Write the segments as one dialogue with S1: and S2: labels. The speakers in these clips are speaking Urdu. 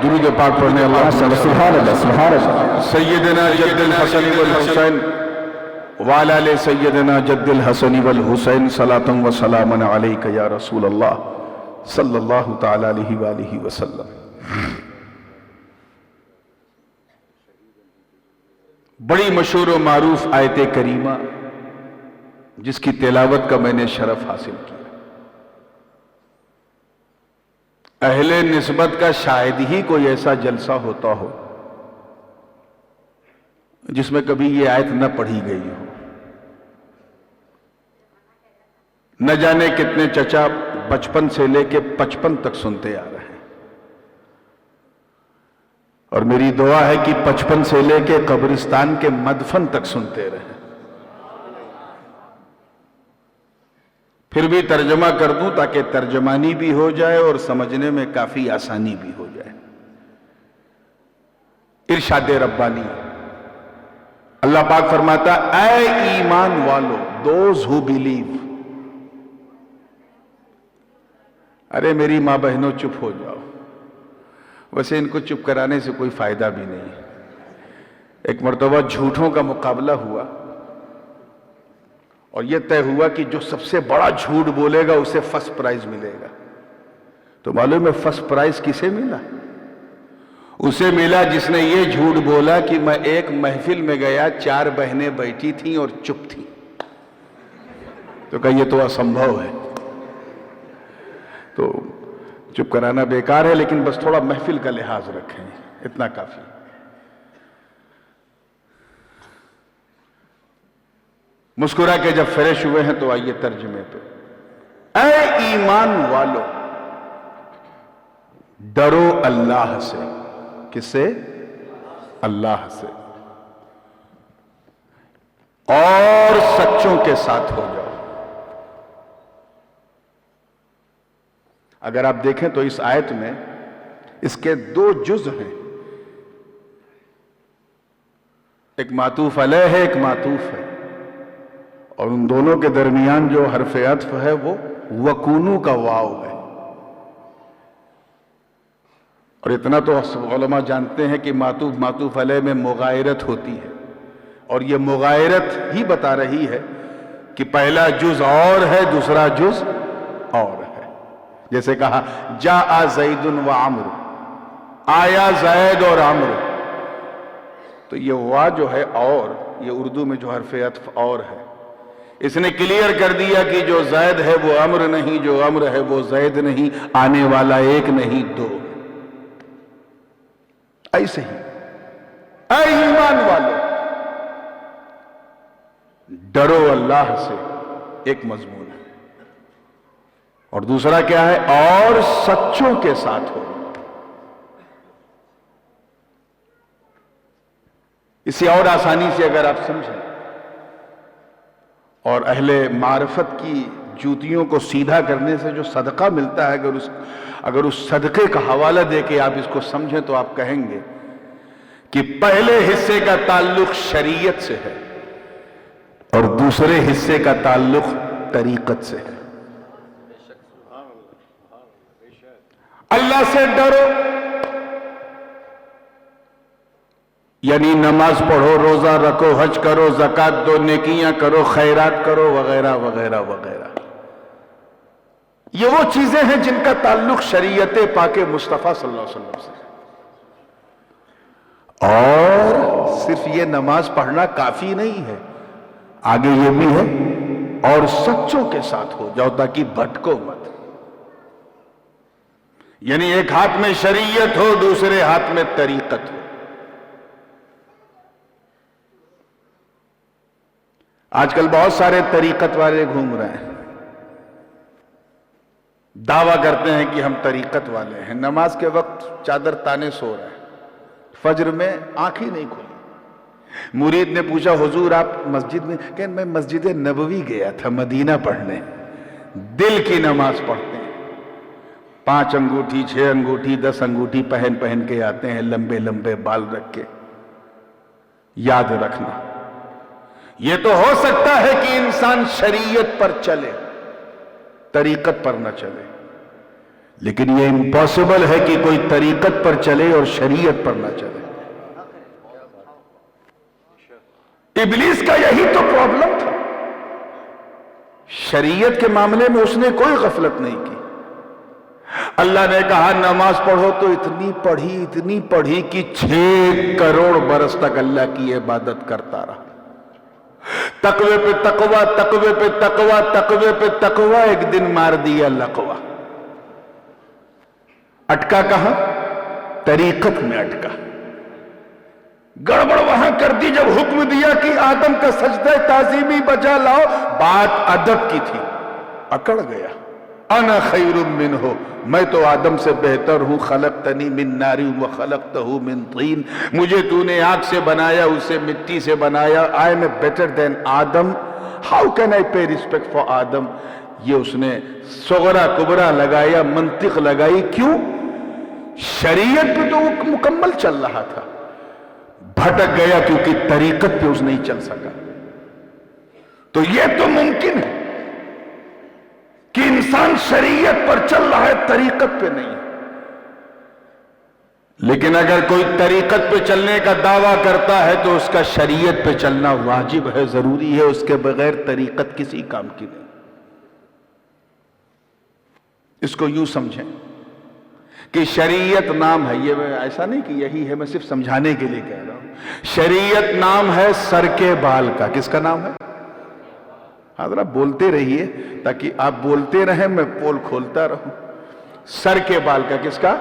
S1: درود پاک پڑھنے اللہ سبحان اللہ سیدنا جد الحسن والحسین وعلی آل سیدنا جد الحسن والحسین صلاۃ و سلام علیک یا رسول اللہ صلی اللہ تعالی علیہ وآلہ وسلم۔ بڑی مشہور و معروف آیت کریمہ جس کی تلاوت کا میں نے شرف حاصل کیا، اہل نسبت کا شاید ہی کوئی ایسا جلسہ ہوتا ہو جس میں کبھی یہ آیت نہ پڑھی گئی ہو۔ نہ جانے کتنے چچا بچپن سے لے کے 55 تک سنتے آ رہے ہیں، اور میری دعا ہے کہ 55 سے لے کے قبرستان کے مدفن تک سنتے رہیں۔ پھر بھی ترجمہ کر دوں تاکہ ترجمانی بھی ہو جائے اور سمجھنے میں کافی آسانی بھی ہو جائے۔ ارشاد ربانی، اللہ پاک فرماتا اے ایمان والو، those who believe۔ ارے میری ماں بہنوں چپ ہو جاؤ، ویسے ان کو چپ کرانے سے کوئی فائدہ بھی نہیں۔ ایک مرتبہ جھوٹوں کا مقابلہ ہوا اور یہ طے ہوا کہ جو سب سے بڑا جھوٹ بولے گا اسے فرسٹ پرائز ملے گا۔ تو معلوم ہے فرسٹ پرائز کسے ملا؟ اسے ملا جس نے یہ جھوٹ بولا کہ میں ایک محفل میں گیا، 4 بہنیں بیٹھی تھیں اور چپ تھیں۔ تو کہا یہ تو اسمبھو ہے، تو چپ کرانا بیکار ہے، لیکن بس تھوڑا محفل کا لحاظ رکھیں، اتنا کافی۔ مسکرا کے جب فریش ہوئے ہیں تو آئیے ترجمے پہ۔ اے ایمان والو، ڈرو اللہ سے۔ کس سے؟ اللہ سے۔ اور سچوں کے ساتھ ہو جاؤ۔ اگر آپ دیکھیں تو اس آیت میں اس کے 2 جز ہیں، ایک معطوف علیہ ہے، ایک معطوف ہے، اور ان دونوں کے درمیان جو حرف عطف ہے وہ وَكُونُوا کا واو ہے۔ اور اتنا تو علماء جانتے ہیں کہ معطوف علیہ میں مغایرت ہوتی ہے، اور یہ مغایرت ہی بتا رہی ہے کہ پہلا جز اور ہے، دوسرا جز اور ہے۔ جیسے کہا جاء زید و عمرو، آیا زید اور عمرو، تو یہ وا جو ہے اور، یہ اردو میں جو حرف عطف اور ہے، اس نے کلیئر کر دیا کہ جو زید ہے وہ عمرو نہیں، جو عمرو ہے وہ زید نہیں، آنے والا ایک نہیں 2۔ ایسے ہی اے ایمان والو، ڈرو اللہ سے، ایک مضمون ہے، اور دوسرا کیا ہے؟ اور سچوں کے ساتھ ہو۔ اسے اور آسانی سے اگر آپ سمجھیں اور اہل معرفت کی جوتیوں کو سیدھا کرنے سے جو صدقہ ملتا ہے، اگر اس صدقے کا حوالہ دے کے آپ اس کو سمجھیں تو آپ کہیں گے کہ پہلے حصے کا تعلق شریعت سے ہے اور دوسرے حصے کا تعلق طریقت سے ہے۔ اللہ سے ڈرو، یعنی نماز پڑھو، روزہ رکھو، حج کرو، زکوٰۃ دو، نیکیاں کرو، خیرات کرو، وغیرہ وغیرہ وغیرہ۔ یہ وہ چیزیں ہیں جن کا تعلق شریعت پاک مصطفیٰ صلی اللہ علیہ وسلم سے۔ اور صرف یہ نماز پڑھنا کافی نہیں ہے، آگے یہ بھی ہے اور سچوں کے ساتھ ہو جاؤ تاکہ بھٹکو مت۔ یعنی ایک ہاتھ میں شریعت ہو، دوسرے ہاتھ میں طریقت ہو۔ آج کل بہت سارے طریقت والے گھوم رہے ہیں، دعویٰ کرتے ہیں کہ ہم طریقت والے ہیں، نماز کے وقت چادر تانے سو رہے ہیں، فجر میں آنکھ ہی نہیں کھلی۔ مرید نے پوچھا حضور آپ مسجد میں؟ کہ میں مسجد نبوی گیا تھا مدینہ پڑھنے، دل کی نماز پڑھتے ہیں، 5 انگوٹھی 6 انگوٹھی 10 انگوٹھی پہن کے آتے ہیں، لمبے لمبے بال رکھ کے۔ یاد رکھنا، یہ تو ہو سکتا ہے کہ انسان شریعت پر چلے، طریقت پر نہ چلے، لیکن یہ امپاسبل ہے کہ کوئی طریقت پر چلے اور شریعت پر نہ چلے. ابلیس کا یہی تو پرابلم تھا. شریعت کے معاملے میں اس نے کوئی غفلت نہیں کی. اللہ نے کہا نماز پڑھو تو اتنی پڑھی کہ 6 کروڑ برس تک اللہ کی عبادت کرتا رہا. تقوی پہ تقوی، تقوی پہ تقوی، تقوی پہ تقوی، ایک دن مار دیا لقوہ. اٹکا کہاں؟ طریقت میں اٹکا. گڑبڑ وہاں کر دی جب حکم دیا کہ آدم کا سجدہ تعظیمی بجا لاؤ. بات ادب کی تھی، اکڑ گیا. انا خیر منہ، میں تو آدم سے بہتر ہوں. خلقتنی من نار وخلقتہ من طین، مجھے تو نے آگ سے بنایا، اسے مٹی سے بنایا. I am better than Adam. How can I pay respect for Adam؟ یہ اس نے صغرا کبرا لگایا، منطق لگائی. کیوں؟ شریعت پہ تو وہ مکمل چل رہا تھا، بھٹک گیا کیونکہ طریقت پہ اس نہیں چل سکا. تو یہ تو ممکن ہے کہ انسان شریعت پر چل رہا ہے، طریقت پہ نہیں. لیکن اگر کوئی طریقت پہ چلنے کا دعویٰ کرتا ہے تو اس کا شریعت پہ چلنا واجب ہے، ضروری ہے. اس کے بغیر طریقت کسی کام کی نہیں. اس کو یوں سمجھیں کہ شریعت نام ہے، یہ ایسا نہیں کہ یہی ہے، میں صرف سمجھانے کے لیے کہہ رہا ہوں. شریعت نام ہے سر کے بال کا. کس کا نام ہے؟ حضرات بولتے رہیے تاکہ آپ بولتے رہیں، میں پول کھولتا رہوں. سر کے بال کا کس کا؟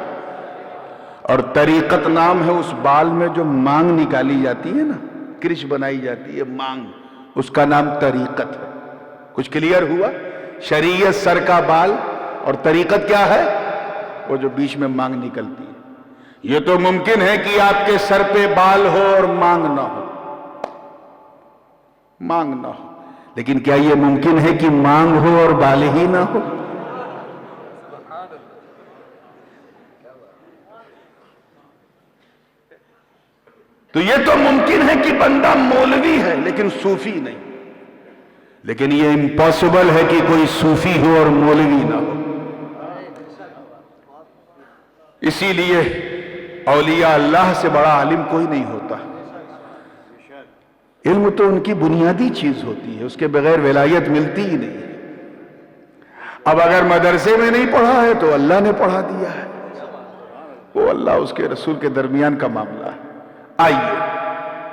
S1: اور طریقت نام ہے اس بال میں جو مانگ نکالی جاتی ہے نا، کرش بنائی جاتی ہے مانگ، اس کا نام طریقت ہے. کچھ کلیئر ہوا؟ شریعت سر کا بال اور طریقت کیا ہے؟ وہ جو بیچ میں مانگ نکلتی ہے. یہ تو ممکن ہے کہ آپ کے سر پہ بال ہو اور مانگ نہ ہو، مانگ نہ ہو. لیکن کیا یہ ممکن ہے کہ مانگ ہو اور بال ہی نہ ہو؟ تو یہ تو ممکن ہے کہ بندہ مولوی ہے لیکن صوفی نہیں. لیکن یہ امپاسبل ہے کہ کوئی صوفی ہو اور مولوی نہ ہو. اسی لیے اولیاء اللہ سے بڑا عالم کوئی نہیں ہوتا. علم تو ان کی بنیادی چیز ہوتی ہے، اس کے بغیر ولایت ملتی ہی نہیں. اب اگر مدرسے میں نہیں پڑھا ہے تو اللہ نے پڑھا دیا ہے، وہ اللہ اس کے رسول کے درمیان کا معاملہ ہے. آئیے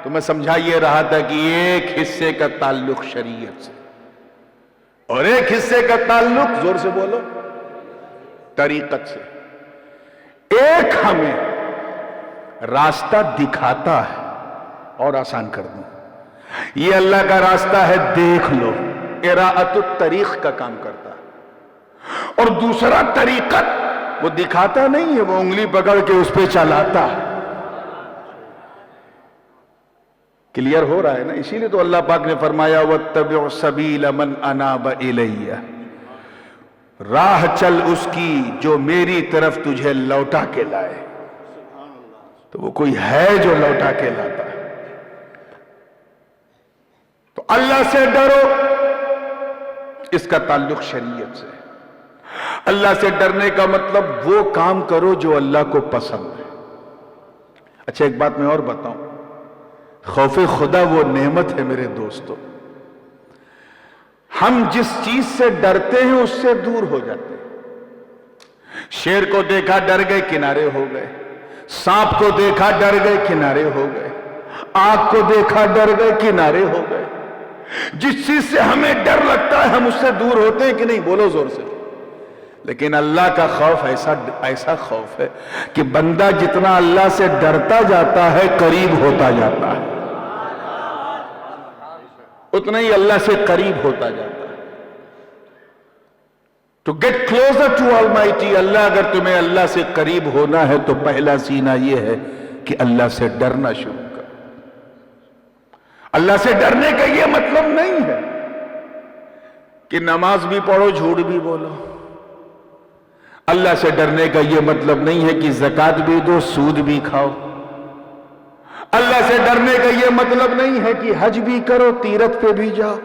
S1: تو میں سمجھا یہ رہا تھا کہ ایک حصے کا تعلق شریعت سے اور ایک حصے کا تعلق، زور سے بولو، طریقت سے. ایک ہمیں راستہ دکھاتا ہے اور آسان کر دوں، یہ اللہ کا راستہ ہے، دیکھ لو، اراءۃ الطریق کا کام کرتا ہے. اور دوسرا طریقت، وہ دکھاتا نہیں ہے، وہ انگلی پکڑ کے اس پہ چلاتا ہے. کلیئر ہو رہا ہے نا؟ اسی لیے تو اللہ پاک نے فرمایا وَاتَّبِعْ سَبِيلَ مَنْ أَنَابَ إِلَيَّ، راہ چل اس کی جو میری طرف تجھے لوٹا کے لائے. تو وہ کوئی ہے جو لوٹا کے لاتا ہے. تو اللہ سے ڈرو، اس کا تعلق شریعت سے. اللہ سے ڈرنے کا مطلب وہ کام کرو جو اللہ کو پسند ہے. اچھا ایک بات میں اور بتاؤں، خوف خدا وہ نعمت ہے میرے دوستو. ہم جس چیز سے ڈرتے ہیں اس سے دور ہو جاتے ہیں. شیر کو دیکھا ڈر گئے، کنارے ہو گئے. سانپ کو دیکھا ڈر گئے، کنارے ہو گئے. آگ کو دیکھا ڈر گئے، کنارے ہو گئے. جس چیز سے ہمیں ڈر لگتا ہے ہم اس سے دور ہوتے ہیں کہ نہیں؟ بولو زور سے. لیکن اللہ کا خوف ایسا خوف ہے کہ بندہ جتنا اللہ سے ڈرتا جاتا ہے قریب ہوتا جاتا ہے، اتنا ہی اللہ سے قریب ہوتا جاتا ہے. To get closer to Almighty، اللہ اگر تمہیں اللہ سے قریب ہونا ہے تو پہلا سینہ یہ ہے کہ اللہ سے ڈرنا شروع کر. اللہ سے ڈرنے کا یہ مطلب نہیں ہے کہ نماز بھی پڑھو جھوٹ بھی بولو. اللہ سے ڈرنے کا یہ مطلب نہیں ہے کہ زکوٰۃ بھی دو سود بھی کھاؤ. اللہ سے ڈرنے کا یہ مطلب نہیں ہے کہ حج بھی کرو تیرتھ پہ بھی جاؤ.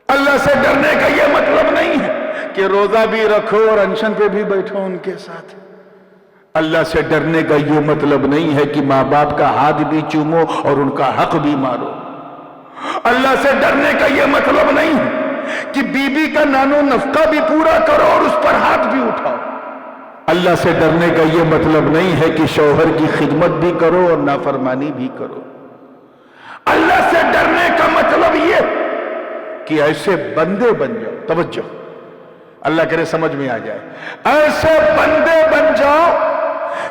S1: اللہ سے ڈرنے کا یہ مطلب نہیں ہے کہ روزہ بھی رکھو اور انشن پہ بھی بیٹھو ان کے ساتھ۔ اللہ سے ڈرنے کا یہ مطلب نہیں ہے کہ ماں باپ کا ہاتھ بھی چومو اور ان کا حق بھی مارو۔ اللہ سے ڈرنے کا یہ مطلب نہیں ہے کہ بیوی کا نانو نفقہ بھی پورا کرو اور اس پر ہاتھ بھی اٹھاؤ۔ اللہ سے ڈرنے کا یہ مطلب نہیں ہے کہ شوہر کی خدمت بھی کرو اور نافرمانی بھی کرو۔ اللہ سے ڈرنے کا مطلب یہ کہ ایسے بندے بن جاؤ، توجہ اللہ کرے سمجھ میں آ جائے، ایسے بندے بن جاؤ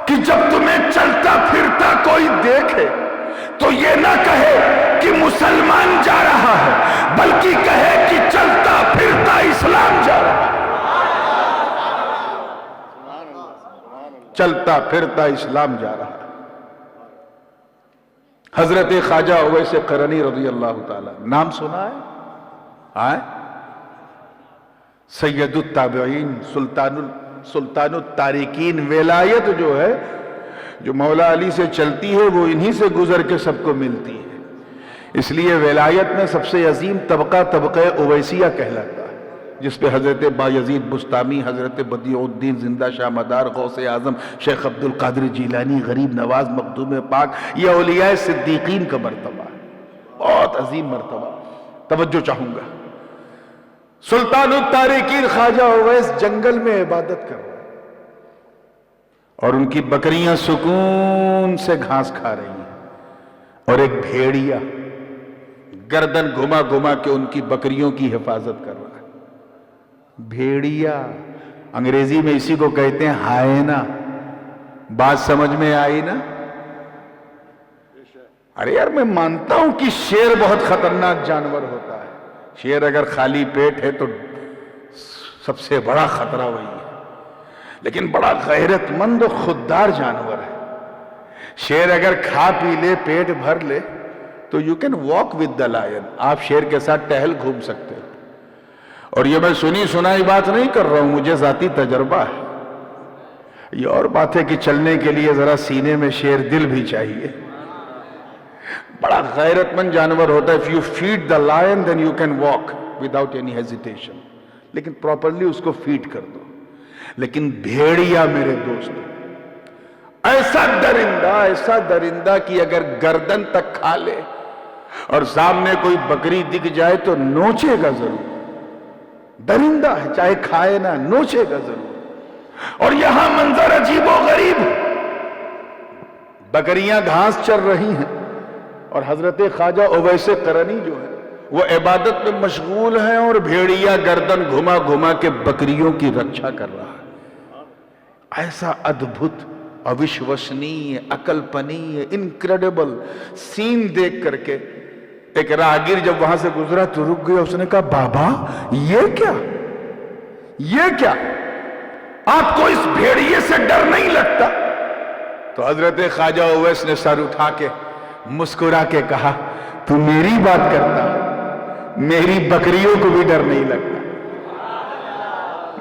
S1: کہ جب تمہیں چلتا پھرتا کوئی دیکھے تو یہ نہ کہے کہ مسلمان جا رہا ہے، بلکہ کہے کہ چلتا پھرتا اسلام جا رہا ہے، چلتا پھرتا اسلام جا رہا ہے۔ حضرت خواجہ اویس قرنی رضی اللہ تعالیٰ، نام سنا ہے؟ سید التابعین، سلطان التارکین۔ ولایت جو ہے جو مولا علی سے چلتی ہے وہ انہی سے گزر کے سب کو ملتی ہے، اس لیے ولایت میں سب سے عظیم طبقہ طبقہ اویسیہ کہلاتا ہے، جس پہ حضرت بایزید بستامی، حضرت بدیع الدین زندہ شاہ مدار، غوث اعظم شیخ عبد القادر جیلانی، غریب نواز مخدوم پاک، یہ اولیاء صدیقین کا مرتبہ ہے، بہت عظیم مرتبہ۔ توجہ چاہوں گا، سلطان التارکین خواجہ اویس جنگل میں عبادت کر رہے ہیں اور ان کی بکریاں سکون سے گھاس کھا رہی ہیں، اور ایک بھیڑیا گردن گھما گھما کے ان کی بکریوں کی حفاظت کر رہا ہے۔ بھیڑیا انگریزی میں اسی کو کہتے ہیں ہائینا۔ بات سمجھ میں آئی نا؟ ارے یار میں مانتا ہوں کہ شیر بہت خطرناک جانور ہوتا ہے، شیر اگر خالی پیٹ ہے تو سب سے بڑا خطرہ وہی ہے، لیکن بڑا غیرت مند و خوددار جانور ہے۔ شیر اگر کھا پی لے، پیٹ بھر لے تو you can walk with the line, آپ شیر کے ساتھ ٹہل گھوم سکتے ہو۔ اور یہ میں سنی سنائی بات نہیں کر رہا ہوں، مجھے ذاتی تجربہ ہے۔ یہ اور بات ہے کہ چلنے کے لیے ذرا سینے میں شیر دل بھی چاہیے۔ بڑا غیرت مند جانور ہوتا ہے۔ If you feed the lion then you can walk without any hesitation، لیکن پراپرلی اس کو فیڈ کر دو۔ لیکن بھیڑیا میرے دوست ایسا درندہ کہ اگر گردن تک کھا لے اور سامنے کوئی بکری دکھ جائے تو نوچے گا ضرور۔ درندہ ہے، چاہے کھائے نہ، نوچے گا ضرور۔ اور یہاں منظر عجیب و غریب، بکریاں گھاس چر رہی ہیں اور حضرت خواجہ اویس قرنی جو ہے وہ عبادت میں مشغول ہیں، اور بھیڑیا گردن گھما گھما کے بکریوں کی رکشا کر رہا ہے۔ ایسا ادبھت، اوشوشنی، عقل پنی، انکریڈیبل سین دیکھ کر کے ایک راہگیر جب وہاں سے گزرا تو رک گیا۔ اس نے کہا بابا یہ کیا آپ کو اس بھیڑیے سے ڈر نہیں لگتا؟ تو حضرت خواجہ اویس نے سر اٹھا کے مسکرا کے کہا تو میری بات کرتا، میری بکریوں کو بھی ڈر نہیں لگتا،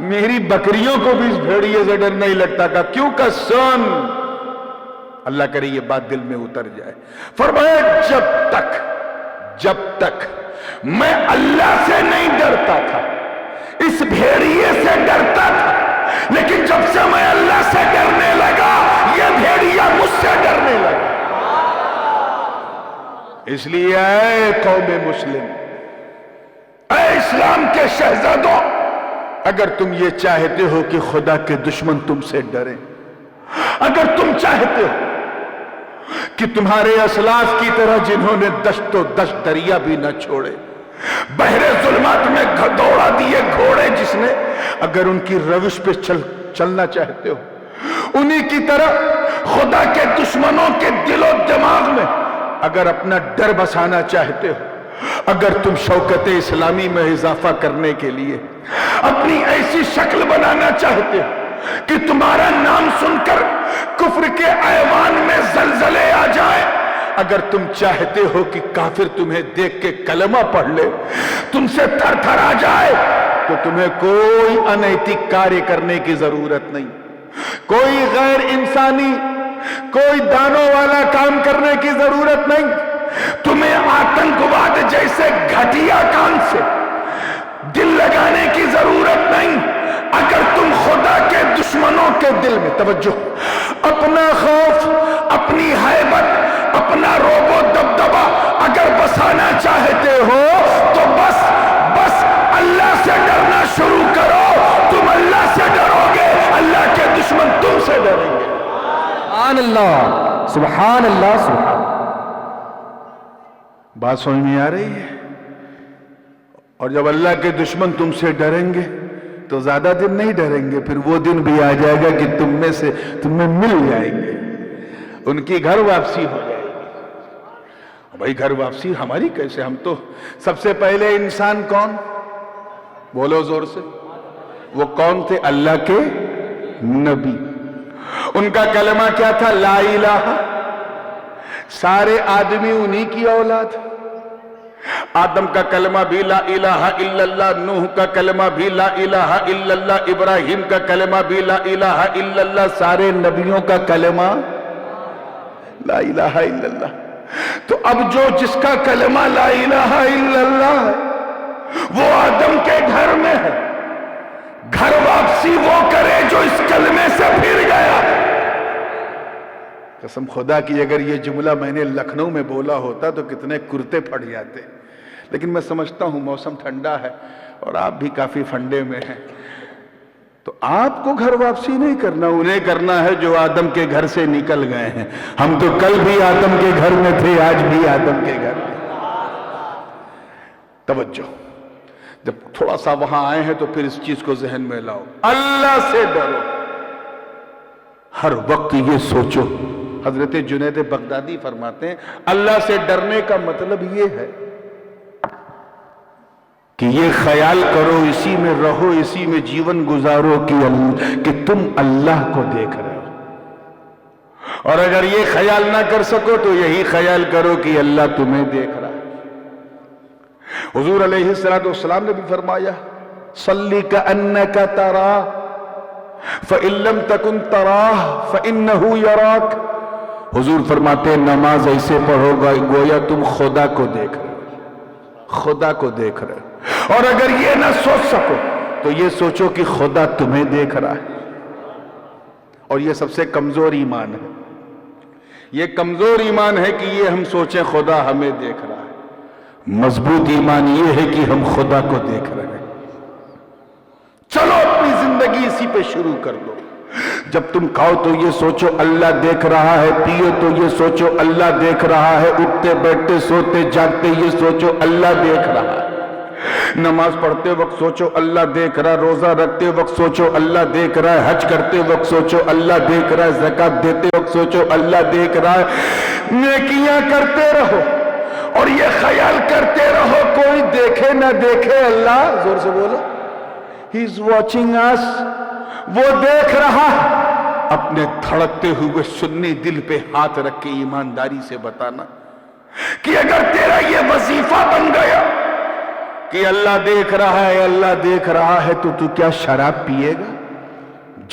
S1: میری بکریوں کو بھی اس بھیڑیے سے ڈر نہیں لگتا۔ کہا کیوں؟ کا سن، اللہ کرے یہ بات دل میں اتر جائے۔ فرمایا جب تک میں اللہ سے نہیں ڈرتا تھا، اس بھیڑیے سے ڈرتا تھا، لیکن جب سے میں اللہ سے ڈرنے لگا یہ بھیڑیا مجھ سے ڈرنے لگا۔ اس لیے اے قوم مسلم، اے اسلام کے شہزادوں، اگر تم یہ چاہتے ہو کہ خدا کے دشمن تم سے ڈریں، اگر تم چاہتے ہو کہ تمہارے اسلاف کی طرح جنہوں نے دشت و دشت دریا بھی نہ چھوڑے، بحر ظلمات میں دوڑا دیے گھوڑے جس نے، اگر ان کی روش پہ چلنا چاہتے ہو، انہی کی طرح خدا کے دشمنوں کے دل و دماغ میں اگر اپنا ڈر بسانا چاہتے ہو، اگر تم شوکت اسلامی میں اضافہ کرنے کے لیے اپنی ایسی شکل بنانا چاہتے ہو کہ تمہارا نام سن کر کفر کے ایوان میں زلزلے آ جائیں، اگر تم چاہتے ہو کہ کافر تمہیں دیکھ کے کلمہ پڑھ لے، تم سے تھر تھر آ جائے، تو تمہیں کوئی انیتک کاریہ کرنے کی ضرورت نہیں، کوئی غیر انسانی، کوئی دانوں والا کام کرنے کی ضرورت نہیں، تمہیں آتنکواد جیسے گھٹیا کام سے دل لگانے کی ضرورت نہیں۔ اگر تم خدا کے دشمنوں کے دل میں، توجہ، اپنا خوف، اپنی ہیبت، اپنا روب و دبدبا اگر بسانا چاہتے ہو تو بس اللہ سے ڈرنا شروع کرو. تم اللہ سے ڈرو گے، اللہ کے دشمن تم سے ڈریں گے.
S2: سبحان اللہ، سبحان اللہ، سبحان.
S1: بات سمجھ میں آ رہی ہے؟ اور جب اللہ کے دشمن تم سے ڈریں گے تو زیادہ دن نہیں ڈریں گے، پھر وہ دن بھی آ جائے گا کہ تمہیں مل جائیں گے، ان کی گھر واپسی ہو جائے گی. بھائی گھر واپسی ہماری کیسے؟ ہم تو سب سے پہلے انسان کون؟ بولو زور سے. وہ کون تھے؟ اللہ کے نبی. ان کا کلمہ کیا تھا؟ لا الہ. سارے آدمی انہی کی اولاد. آدم کا کلمہ بھی لا الہ الا اللہ، نوح کا کلمہ بھی لا الہ الا اللہ، ابراہیم کا کلمہ بھی لا الہ الا اللہ، سارے نبیوں کا کلمہ لا الہ الا اللہ. تو اب جس کا کلمہ لا الہ الا اللہ ہے وہ آدم کے گھر میں ہے. گھر واپسی وہ کرے جو اس کلمے سے پھر گیا. قسم خدا کی اگر یہ جملہ میں نے لکھنؤ میں بولا ہوتا تو کتنے کرتے پھٹ جاتے. لیکن میں سمجھتا ہوں موسم ٹھنڈا ہے اور آپ بھی کافی فنڈے میں ہیں، تو آپ کو گھر واپسی نہیں کرنا، انہیں کرنا ہے جو آدم کے گھر سے نکل گئے ہیں. ہم تو کل بھی آدم کے گھر میں تھے، آج بھی آدم کے گھر میں. توجہ، جب تھوڑا سا وہاں آئے ہیں تو پھر اس چیز کو ذہن میں لاؤ. اللہ سے ڈرو، ہر وقت یہ سوچو. حضرت جنید بغدادی فرماتے ہیں اللہ سے ڈرنے کا مطلب یہ ہے کہ یہ خیال کرو، اسی میں رہو، اسی میں جیون گزارو کہ تم اللہ کو دیکھ رہے ہو. اور اگر یہ خیال نہ کر سکو تو یہی خیال کرو کہ اللہ تمہیں دیکھ رہا ہے. حضور علیہ السلام نے بھی فرمایا صلی کأنک تراہ فإن لم تکن تراہ فإنہ یراک. حضور فرماتے ہیں نماز ایسے پڑھو گا گویا تم خدا کو دیکھ رہے ہو، خدا کو دیکھ رہے ہو. اور اگر یہ نہ سوچ سکو تو یہ سوچو کہ خدا تمہیں دیکھ رہا ہے. اور یہ سب سے کمزور ایمان ہے. یہ کمزور ایمان ہے کہ یہ ہم سوچیں خدا ہمیں دیکھ رہا ہے. مضبوط ایمان یہ ہے کہ ہم خدا کو دیکھ رہے ہیں. چلو اپنی زندگی اسی پہ شروع کر دو. جب تم کھاؤ تو یہ سوچو اللہ دیکھ رہا ہے، پیو تو یہ سوچو اللہ دیکھ رہا ہے، اٹھتے بیٹھتے سوتے جاگتے یہ سوچو اللہ دیکھ رہا ہے. نماز پڑھتے وقت سوچو اللہ دیکھ رہا ہے، روزہ رکھتے وقت سوچو اللہ دیکھ رہا ہے، حج کرتے وقت سوچو اللہ دیکھ رہا ہے، زکوٰۃ دیتے وقت سوچو اللہ دیکھ رہا ہے. نیکیاں کرتے رہو اور یہ خیال کرتے رہو کوئی دیکھے نہ دیکھے اللہ، زور سے بولو، He is watching us. وہ دیکھ رہا. اپنے دھڑکتے ہوئے سنی دل پہ ہاتھ رکھ کے ایمانداری سے بتانا کہ اگر تیرا یہ وظیفہ بن گیا کہ اللہ دیکھ رہا ہے، اللہ دیکھ رہا ہے، تو کیا شراب پیے گا؟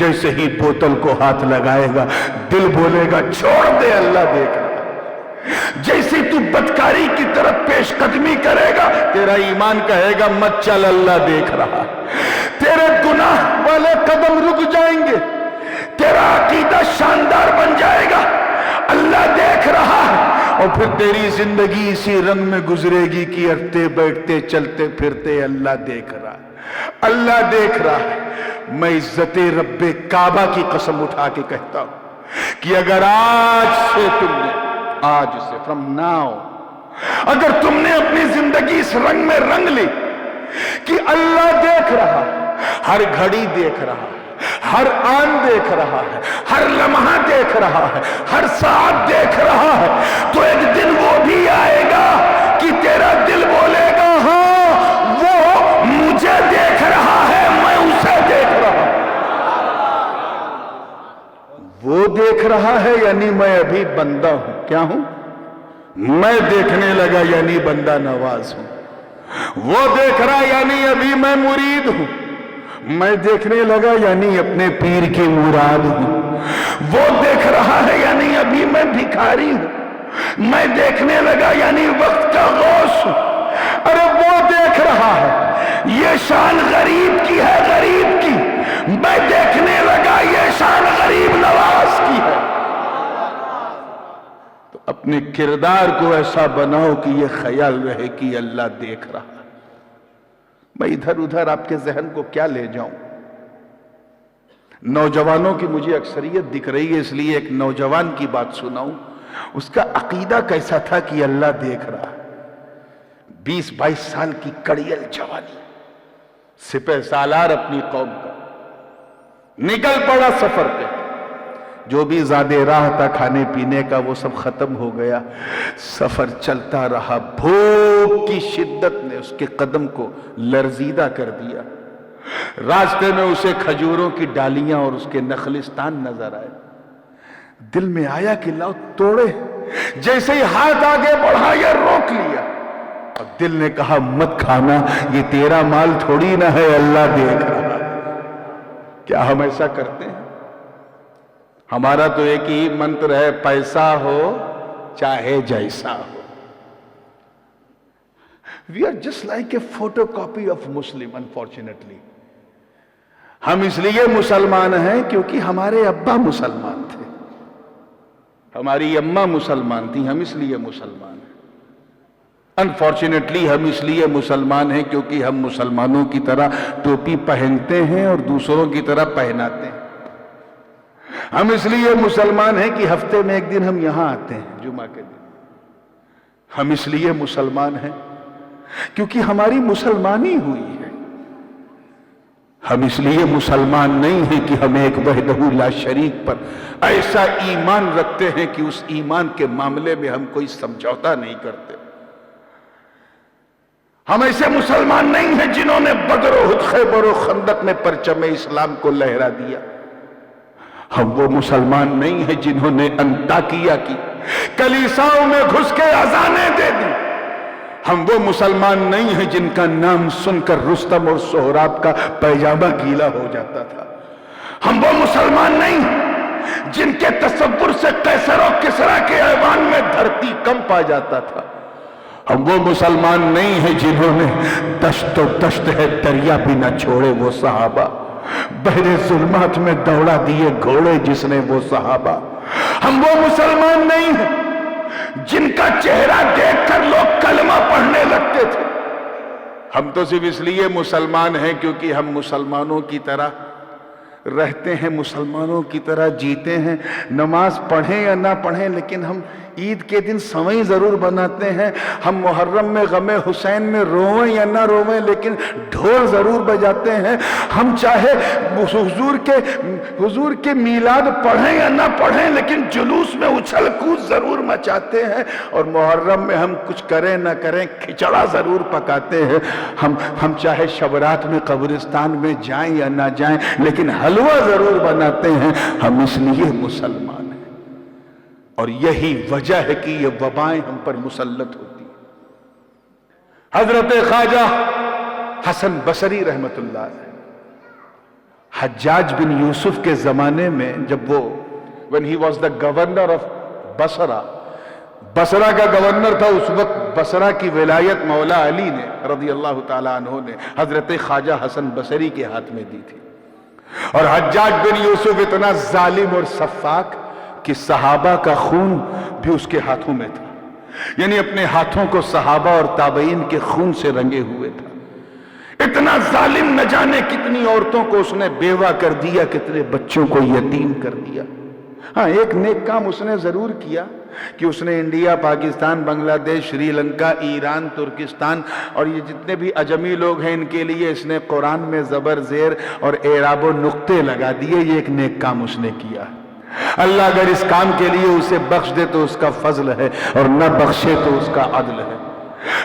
S1: جیسے ہی بوتل کو ہاتھ لگائے گا دل بولے گا چھوڑ دے اللہ دیکھ رہا ہے. جیسے تو بدکاری کی طرف پیش قدمی کرے گا تیرا ایمان کہے گا مت چل اللہ دیکھ رہا. تیرے گناہ والے قدم رک جائیں گے، تیرا عقیدہ شاندار بن جائے گا اللہ دیکھ رہا ہے. اور پھر تیری زندگی اسی رنگ میں گزرے گی کہ اٹھتے بیٹھتے چلتے پھرتے اللہ دیکھ رہا ہے، اللہ دیکھ رہا ہے. میں عزت رب کعبہ کی قسم اٹھا کے کہتا ہوں کہ اگر آج سے فرام ناؤ اگر تم نے اپنی زندگی اس رنگ میں رنگ لی کہ اللہ دیکھ رہا، ہر گھڑی دیکھ رہا ہے، ہر آن دیکھ رہا ہے، ہر لمحہ دیکھ رہا ہے، ہر ساعت دیکھ رہا ہے، تو ایک دن وہ بھی آئے گا کہ تیرا دل بولے گا ہاں وہ مجھے دیکھ رہا ہے، میں اسے دیکھ رہا ہوں. وہ دیکھ رہا ہے یعنی میں ابھی بندہ ہوں. کیا ہوں؟ میں دیکھنے لگا یعنی بندہ نواز ہوں. وہ دیکھ رہا یعنی ابھی میں مرید ہوں. میں دیکھنے لگا یعنی اپنے پیر کی مراد ہوں. وہ دیکھ رہا ہے یعنی ابھی میں بھکاری ہوں. میں دیکھنے لگا یعنی وقت کا غوث ہوں. ارے وہ دیکھ رہا ہے. یہ شان غریب کی ہے، غریب کی. میں دیکھنے لگا یہ شان غریب نواز کی ہے۔ تو اپنے کردار کو ایسا بناؤ کہ یہ خیال رہے کہ اللہ دیکھ رہا۔ میں ادھر ادھر آپ کے ذہن کو کیا لے جاؤں؟ نوجوانوں کی مجھے اکثریت دکھ رہی ہے، اس لیے ایک نوجوان کی بات سناؤں۔ اس کا عقیدہ کیسا تھا کہ اللہ دیکھ رہا۔ 20-22 سال کی کڑیل جوانی، سپہ سالار اپنی قوم کا، نکل پڑا سفر پہ۔ جو بھی زیادہ راہ تھا کھانے پینے کا وہ سب ختم ہو گیا، سفر چلتا رہا۔ بھوک کی شدت نے اس کے قدم کو لرزیدہ کر دیا۔ راستے میں اسے کھجوروں کی ڈالیاں اور اس کے نخلستان نظر آئے۔ دل میں آیا کہ لاؤ توڑے، جیسے ہی ہاتھ آگے بڑھا یہ روک لیا، اور دل نے کہا مت کھانا، یہ تیرا مال تھوڑی نہ ہے، اللہ دیکھ رہا۔ کیا ہم ایسا کرتے ہیں؟ ہمارا تو ایک ہی منتر ہے، پیسہ ہو چاہے جیسا ہو۔ We are just like a photocopy of Muslim, unfortunately. ہم اس لیے مسلمان ہیں کیونکہ ہمارے ابا مسلمان تھے، ہماری اماں مسلمان تھی، ہم اس لیے مسلمان ہیں۔ انفارچونیٹلی ہم اس لیے مسلمان ہیں کیونکہ ہم مسلمانوں کی طرح ٹوپی پہنتے ہیں اور دوسروں کی طرح پہناتے ہیں۔ ہم اس لیے مسلمان ہیں کہ ہفتے میں ایک دن ہم یہاں آتے ہیں، جمعہ کے دن۔ ہم اس لیے مسلمان ہیں کیونکہ ہماری مسلمانی ہوئی ہے۔ ہم اس لیے مسلمان نہیں ہیں کہ ہم ایک وحدہ لا شریک پر ایسا ایمان رکھتے ہیں کہ اس ایمان کے معاملے میں ہم کوئی سمجھوتا نہیں کرتے۔ ہم ایسے مسلمان نہیں ہیں جنہوں نے بدر و احد، خیبر و خندق میں پرچم اسلام کو لہرا دیا۔ ہم وہ مسلمان نہیں ہیں جنہوں نے انطاکیہ کی کلیساؤں میں گھس کے اذانیں دے دی۔ ہم وہ مسلمان نہیں ہیں جن کا نام سن کر رستم اور سہراب کا پیجامہ گیلا ہو جاتا تھا۔ ہم وہ مسلمان نہیں ہیں جن کے تصور سے قیصر و کسریٰ کے ایوان میں دھرتی کمپ آ جاتا تھا۔ ہم وہ مسلمان نہیں ہیں جنہوں نے دشت و دشت ہے دریا بھی نہ چھوڑے وہ صحابہ، بحر ظلمات میں دوڑا دیے گھوڑے جس نے وہ صحابہ۔ ہم وہ مسلمان نہیں ہیں جن کا چہرہ دیکھ کر لوگ کلمہ پڑھنے لگتے تھے۔ ہم تو صرف اس لیے مسلمان ہیں کیونکہ ہم مسلمانوں کی طرح رہتے ہیں، مسلمانوں کی طرح جیتے ہیں۔ نماز پڑھیں یا نہ پڑھیں لیکن ہم عید کے دن سوئیں ضرور بناتے ہیں۔ ہم محرم میں غم حسین میں روئیں یا نہ روئیں لیکن ڈھول ضرور بجاتے ہیں۔ ہم چاہے حضور کے میلاد پڑھیں یا نہ پڑھیں لیکن جلوس میں اچھل کود ضرور مچاتے ہیں، اور محرم میں ہم کچھ کریں نہ کریں کھچڑا ضرور پکاتے ہیں۔ ہم چاہے شبرات میں قبرستان میں جائیں یا نہ جائیں لیکن حلوہ ضرور بناتے ہیں۔ ہم اس لیے مسلمان ہیں، اور یہی وجہ ہے کہ یہ وبائیں ہم پر مسلط ہوتی ہیں۔ حضرت خواجہ حسن بصری رحمت اللہ علیہ حجاج بن یوسف کے زمانے میں جب وہ when he was the governor of Basra, Basra کا گورنر تھا اس وقت، بصرہ کی ولایت مولا علی نے رضی اللہ تعالیٰ عنہ نے حضرت خواجہ حسن بصری کے ہاتھ میں دی تھی۔ اور حجاج بن یوسف اتنا ظالم اور سفاک کہ صحابہ کا خون بھی اس کے ہاتھوں میں تھا، یعنی اپنے ہاتھوں کو صحابہ اور تابعین کے خون سے رنگے ہوئے تھا۔ اتنا ظالم، نہ جانے کتنی عورتوں کو اس نے بیوہ کر دیا، کتنے بچوں کو یتیم کر دیا۔ ہاں ایک نیک کام اس نے ضرور کیا کہ اس نے انڈیا، پاکستان، بنگلہ دیش، سری لنکا، ایران، ترکستان اور یہ جتنے بھی اجمی لوگ ہیں ان کے لیے اس نے قرآن میں زبر زیر اور اعراب و نقطے لگا دیے۔ یہ ایک نیک کام اس نے کیا۔ اللہ اگر اس کام کے لیے اسے بخش دے تو اس کا فضل ہے، اور نہ بخشے تو اس کا عدل ہے۔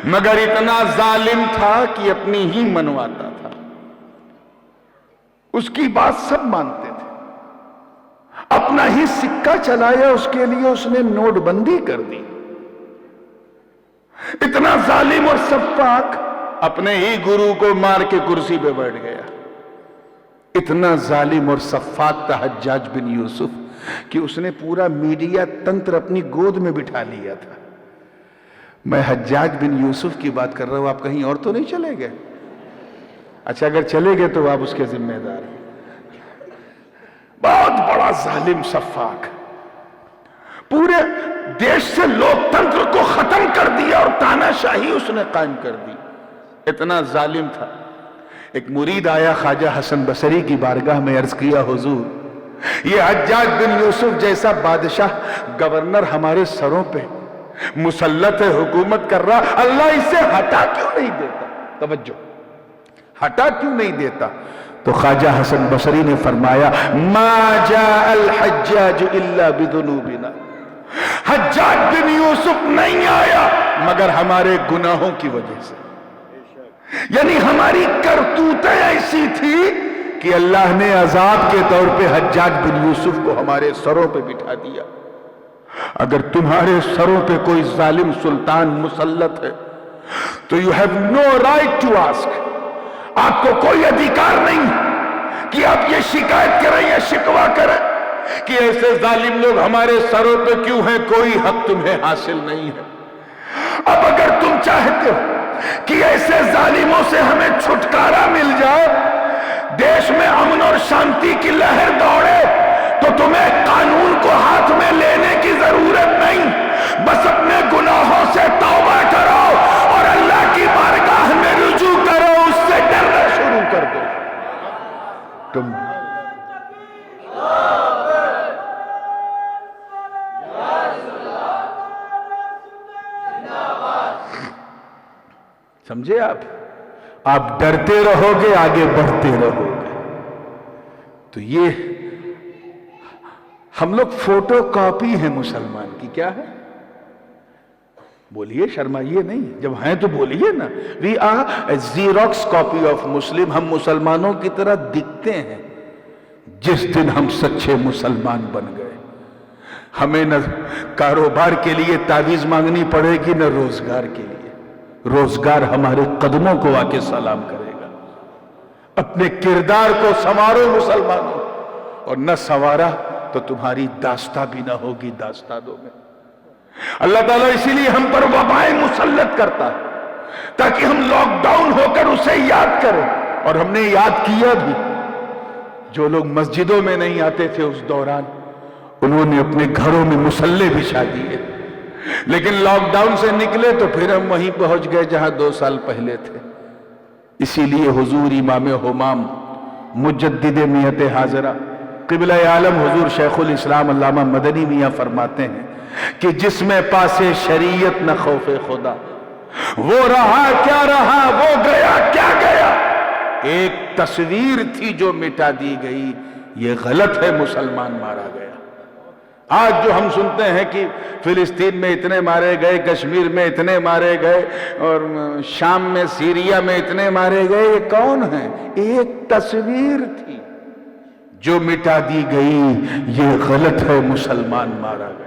S1: مگر اتنا ظالم تھا کہ اپنی ہی منواتا تھا، اس کی بات سب مانتے تھے، اپنا ہی سکہ چلایا، اس کے لیے اس نے نوٹ بندی کر دی۔ اتنا ظالم اور سفاک، اپنے ہی گرو کو مار کے کرسی پہ بیٹھ گیا۔ اتنا ظالم اور سفاک تھا حجاج بن یوسف کہ اس نے پورا میڈیا تنتر اپنی گود میں بٹھا لیا تھا۔ میں حجاج بن یوسف کی بات کر رہا ہوں، آپ کہیں اور تو نہیں چلے گئے؟ اچھا اگر چلے گئے تو آپ اس کے ذمہ دار ہیں۔ بہت بڑا ظالم سفاک، پورے دیش سے لوکتنتر کو ختم کر دیا اور تاناشاہی اس نے قائم کر دی، اتنا ظالم تھا۔ ایک مرید آیا خواجہ حسن بصری کی بارگاہ میں، عرض کیا حضور یہ حجاج بن یوسف جیسا بادشاہ گورنر ہمارے سروں پہ مسلط ہے، حکومت کر رہا، اللہ اسے ہٹا کیوں نہیں دیتا؟ توجہ، ہٹا کیوں نہیں دیتا؟ تو خواجہ حسن بصری نے فرمایا ما جاء الحجاج الا بذنوبنا، حجاج بن یوسف نہیں آیا مگر ہمارے گناہوں کی وجہ سے، یعنی ہماری کرتوتیں ایسی تھی کہ اللہ نے عذاب کے طور پہ حجاج بن یوسف کو ہمارے سروں پہ بٹھا دیا۔ اگر تمہارے سروں پہ کوئی ظالم سلطان مسلط ہے تو you have no right to ask، آپ کو کوئی ادھیکار نہیں کہ آپ یہ شکایت کریں یا شکوہ کریں کہ ایسے ظالم لوگ ہمارے سروں پہ کیوں ہیں، کوئی حق تمہیں حاصل نہیں ہے۔ اب اگر تم چاہتے ہو کہ ایسے ظالموں سے ہمیں چھٹکارا مل جائے، دیش میں امن اور شانتی کی لہر دوڑے، تو تمہیں قانون کو ہاتھ میں لینے کی ضرورت نہیں، بس اپنے گناہوں سے توبہ کرو اور اللہ کی بارگاہ میں رجوع کرو، اس سے ڈرنا شروع کر دو۔ تم سمجھے؟ آپ ڈرتے رہو گے، آگے بڑھتے رہو گے۔ تو یہ ہم لوگ فوٹو کاپی ہیں مسلمان کی، کیا ہے؟ بولیے، شرمائیے نہیں، جب ہیں تو بولیے نا۔ We are a xerox copy of Muslim, ہم مسلمانوں کی طرح دکھتے ہیں جس دن ہم سچے مسلمان بن گئے۔ ہمیں نہ کاروبار کے لیے تعویذ مانگنی پڑے گی، نہ روزگار کے لیے، روزگار ہمارے قدموں کو آ کے سلام کرے گا۔ اپنے کردار کو سنوارو مسلمانوں، اور نہ سنوارا تو تمہاری داستہ بھی نہ ہوگی داستانوں میں۔ اللہ تعالیٰ اسی لیے ہم پر وبائیں مسلط کرتا ہے تاکہ ہم لاک ڈاؤن ہو کر اسے یاد کریں، اور ہم نے یاد کیا بھی۔ جو لوگ مسجدوں میں نہیں آتے تھے اس دوران، انہوں نے اپنے گھروں میں مصلے بچھا دیے، لیکن لاک ڈاؤن سے نکلے تو پھر ہم وہیں پہنچ گئے جہاں 2 سال پہلے تھے۔ اسی لیے حضور امام ہمام مجدد میت حاضرہ قبلہ عالم حضور شیخ الاسلام علامہ مدنی میاں فرماتے ہیں کہ جس میں پاسے شریعت نہ خوف خدا، وہ رہا کیا رہا، وہ گیا کیا گیا، ایک تصویر تھی جو مٹا دی گئی، یہ غلط ہے، مسلمان مارا گیا۔ آج جو ہم سنتے ہیں کہ فلسطین میں اتنے مارے گئے، کشمیر میں اتنے مارے گئے، اور شام میں سیریا میں اتنے مارے گئے، یہ کون ہیں؟ ایک تصویر تھی جو مٹا دی گئی، یہ غلط ہے، مسلمان مارا گیا۔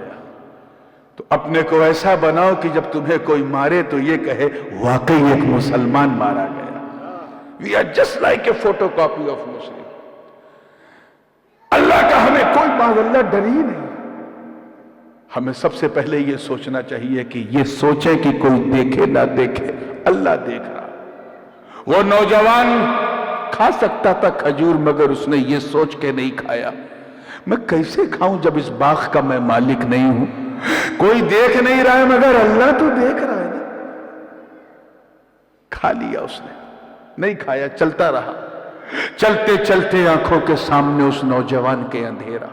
S1: تو اپنے کو ایسا بناؤ کہ جب تمہیں کوئی مارے تو یہ کہے واقعی ایک مسلمان مارا گیا۔ We are just like a photocopy of Muslim۔ اللہ کا ہمیں کوئی معاذ اللہ ڈر ہی نہیں۔ ہمیں سب سے پہلے یہ سوچنا چاہیے کہ یہ سوچیں کہ کوئی دیکھے نہ دیکھے، اللہ دیکھ رہا۔ وہ نوجوان کھا سکتا تھا کھجور، مگر اس نے یہ سوچ کے نہیں کھایا میں کیسے کھاؤں جب اس باغ کا میں مالک نہیں ہوں، کوئی دیکھ نہیں رہا ہے مگر اللہ تو دیکھ رہا ہے نا۔ کھا لیا اس نے، نہیں کھایا، چلتا رہا۔ چلتے چلتے آنکھوں کے سامنے اس نوجوان کے اندھیرا،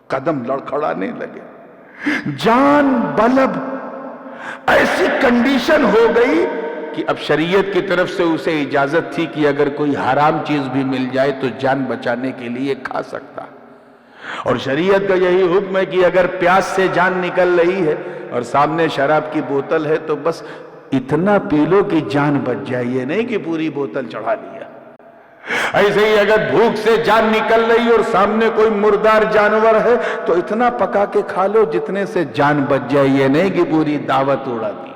S1: قدم لڑکھڑانے لگے، جان بلب، ایسی کنڈیشن ہو گئی کہ اب شریعت کی طرف سے اسے اجازت تھی کہ اگر کوئی حرام چیز بھی مل جائے تو جان بچانے کے لیے کھا سکتا، اور شریعت کا یہی حکم ہے کہ اگر پیاس سے جان نکل رہی ہے اور سامنے شراب کی بوتل ہے تو بس اتنا پی لو کہ جان بچ جائے، یہ نہیں کہ پوری بوتل چڑھا لیا۔ ایسے ہی اگر بھوک سے جان نکل رہی اور سامنے کوئی مردار جانور ہے تو اتنا پکا کے کھا لو جتنے سے جان بچ جائے، یہ نہیں کہ پوری دعوت اڑا دی۔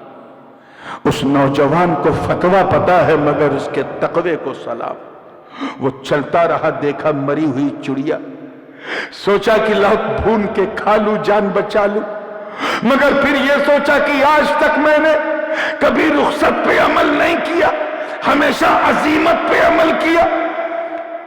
S1: اس نوجوان کو فتویٰ پتا ہے مگر اس کے تقوی کو سلام۔ وہ چلتا رہا، دیکھا مری ہوئی چڑیا، سوچا کہ لاؤ بھون کے کھا لوں، جان بچا لوں، مگر پھر یہ سوچا کہ آج تک میں نے کبھی رخصت پہ عمل نہیں کیا، ہمیشہ عزیمت پہ عمل کیا۔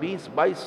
S1: 20-22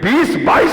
S1: 20-22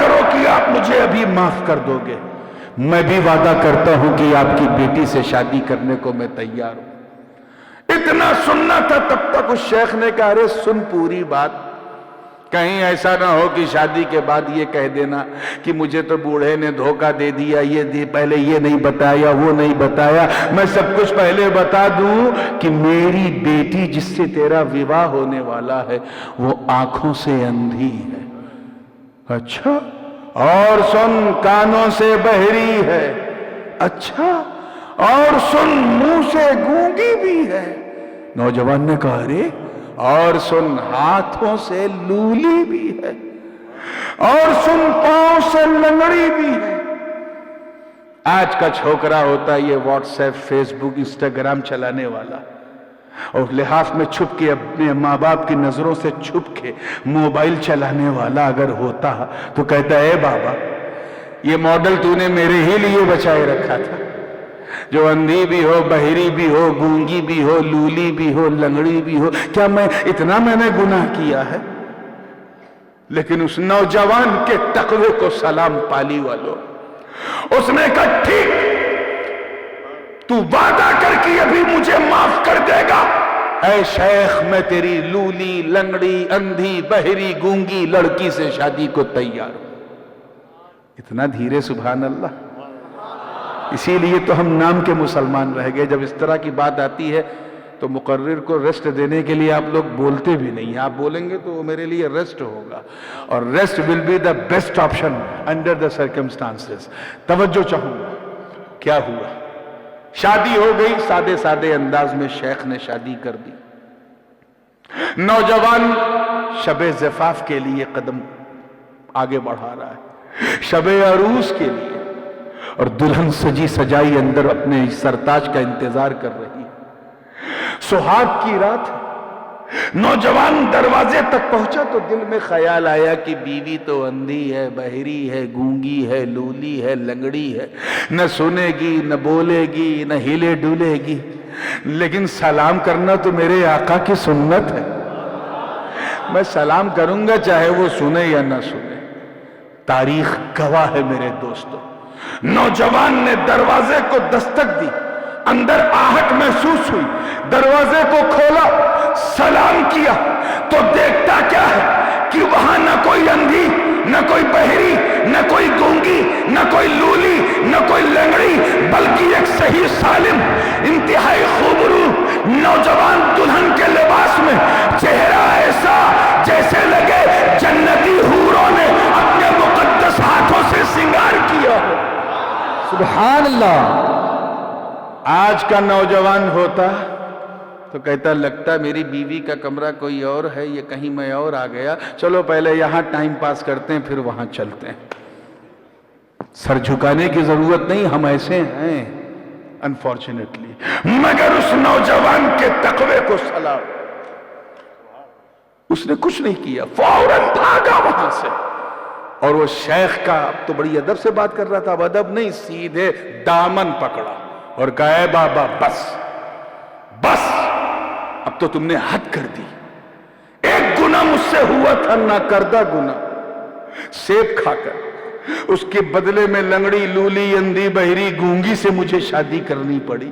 S1: کرو کہ آپ مجھے ابھی معاف کر دو گے۔ میں بھی وعدہ کرتا ہوں کہ آپ کی بیٹی سے شادی کرنے کو میں تیار ہوں۔ اتنا سننا تھا، تب تک اس شیخ نے کہا ارے سن پوری بات، کہیں ایسا نہ ہو کہ شادی کے بعد یہ کہہ دینا کہ مجھے تو بوڑھے نے دھوکہ دے دیا، پہلے یہ نہیں بتایا، وہ نہیں بتایا۔ میں سب کچھ پہلے بتا دوں کہ میری بیٹی جس سے تیرا وواہ ہونے والا ہے وہ آنکھوں سے اندھی ہے۔ اچھا، اور سن کانوں سے بہری ہے۔ اچھا، اور سن منہ سے گونگی بھی ہے۔ نوجوان نے کہا ارے، اور سن ہاتھوں سے لولی بھی ہے، اور سن پاؤں سے لنگڑی بھی ہے۔ آج کا چھوکرا ہوتا ہے یہ واٹس ایپ، فیس بک، انسٹاگرام چلانے والا، اور لحاف میں چھپ کے اپنے ماں باپ کی نظروں سے چھپ کے موبائل چلانے والا اگر ہوتا تو کہتا اے بابا یہ ماڈل تو نے میرے ہی لیے بچائے رکھا تھا، جو اندھی بھی ہو، بہری بھی ہو، گونگی بھی ہو، لولی بھی ہو، لنگڑی بھی ہو، کیا میں نے گناہ کیا ہے؟ لیکن اس نوجوان کے تقوی کو سلام پالی والوں، اس نے کہا ٹھیک، تو وعدہ کر کے ابھی مجھے معاف کر دے گا؟ اے شیخ، میں تیری لولی، لنگڑی، اندھی، بہری، گونگی لڑکی سے شادی کو تیار ہوں۔ اتنا دھیرے، سبحان اللہ۔ اسی لیے تو ہم نام کے مسلمان رہ گئے۔ جب اس طرح کی بات آتی ہے تو مقرر کو ریسٹ دینے کے لیے آپ لوگ بولتے بھی نہیں، آپ بولیں گے تو وہ میرے لیے ریسٹ ہوگا، اور rest will be the best option under the circumstances. توجہ چاہوں گا، کیا ہوا؟ شادی ہو گئی، سادے سادے انداز میں شیخ نے شادی کر دی۔ نوجوان شب زفاف کے لیے قدم آگے بڑھا رہا ہے، شب عروس کے لیے، اور دلہن سجی سجائی اندر اپنے سرتاج کا انتظار کر رہی ہے۔ سہاگ کی رات ہے۔ نوجوان دروازے تک پہنچا تو دل میں خیال آیا کہ بیوی تو اندھی ہے، بہری ہے، گونگی ہے، لولی ہے، لنگڑی ہے، نہ سنے گی، نہ بولے گی، نہ ہلے ڈولے گی، لیکن سلام کرنا تو میرے آقا کی سنت ہے، میں سلام کروں گا چاہے وہ سنے یا نہ سنے۔ تاریخ گواہ ہے میرے دوستو۔ نوجوان نے دروازے کو دستک دی، اندر آہٹ محسوس ہوئی، دروازے کو کھولا، سلام کیا تو دیکھتا کیا ہے کہ وہاں نہ کوئی اندھی، نہ کوئی بہری، نہ کوئی گونگی، نہ کوئی لولی، نہ کوئی لنگڑی، بلکہ ایک صحیح سالم، انتہائی خوبرو نوجوان دلہن کے لباس میں، چہرہ ایسا جیسے لگے جنتی حوروں نے اپنے مقدس ہاتھوں سے سنگار کیا۔
S2: سبحان اللہ۔
S1: آج کا نوجوان ہوتا تو کہتا لگتا میری بیوی کا کمرہ کوئی اور ہے، یہ کہیں میں اور آ گیا، چلو پہلے یہاں ٹائم پاس کرتے ہیں پھر وہاں چلتے ہیں۔ سر جھکانے کی ضرورت نہیں، ہم ایسے ہیں انفارچونیٹلی، مگر اس نوجوان کے تقوی کو سلام۔ اس نے کچھ نہیں کیا، فوراً بھاگا وہاں سے، اور وہ شیخ کا، اب تو بڑی ادب سے بات کر رہا تھا، اب ادب نہیں، سیدھے دامن پکڑا اور کہا اے بابا بس بس، اب تو تم نے حد کر دی، ایک گناہ مجھ سے ہوا تھا، نہ کردہ گناہ، سیب کھا کر اس کے بدلے میں لنگڑی، لولی، اندھی، بہری، گونگی سے مجھے شادی کرنی پڑی،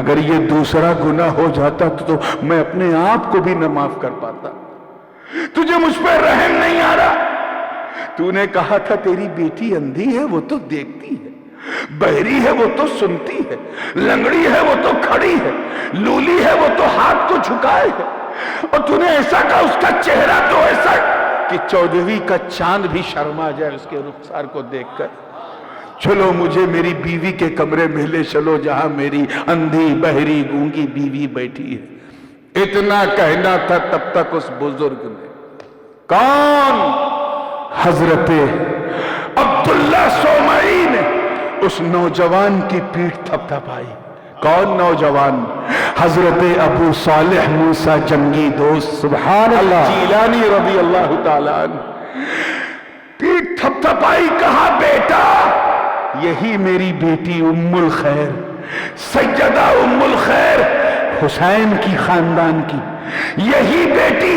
S1: اگر یہ دوسرا گناہ ہو جاتا تو میں اپنے آپ کو بھی نہ معاف کر پاتا۔ تجھے مجھ پہ رحم نہیں آ رہا؟ تو نے کہا تھا تیری بیٹی اندھی ہے وہ تو دیکھتی ہے، بہری ہے وہ تو سنتی ہے، لنگڑی ہے وہ تو کھڑی ہے، لولی ہے وہ تو ہاتھ کو جھکائے ہے، اور تو نے ایسا کہا اس کا چہرہ تو ایسا کہ 14ویں کا چاند بھی شرما جائے اس کے رخسار کو دیکھ کر۔ چلو مجھے میری بیوی کے کمرے میں لے چلو جہاں میری اندھی، بہری، گونگی بیوی بیٹھی ہے۔ اتنا کہنا تھا تب تک اس بزرگ نے، کون؟ حضرت عبداللہ سومعی نے اس نوجوان کی پیٹھ تھپ تھپائی۔ کون نوجوان؟ حضرت ابو صالح موسیٰ جنگی دوست سبحان اللہ جیلانی رضی اللہ تعالیٰ عنہ، پیٹھ تھپ تھپائی، کہا بیٹا یہی میری بیٹی ام الخیر، سیدہ ام الخیر حسین کی خاندان کی، یہی بیٹی،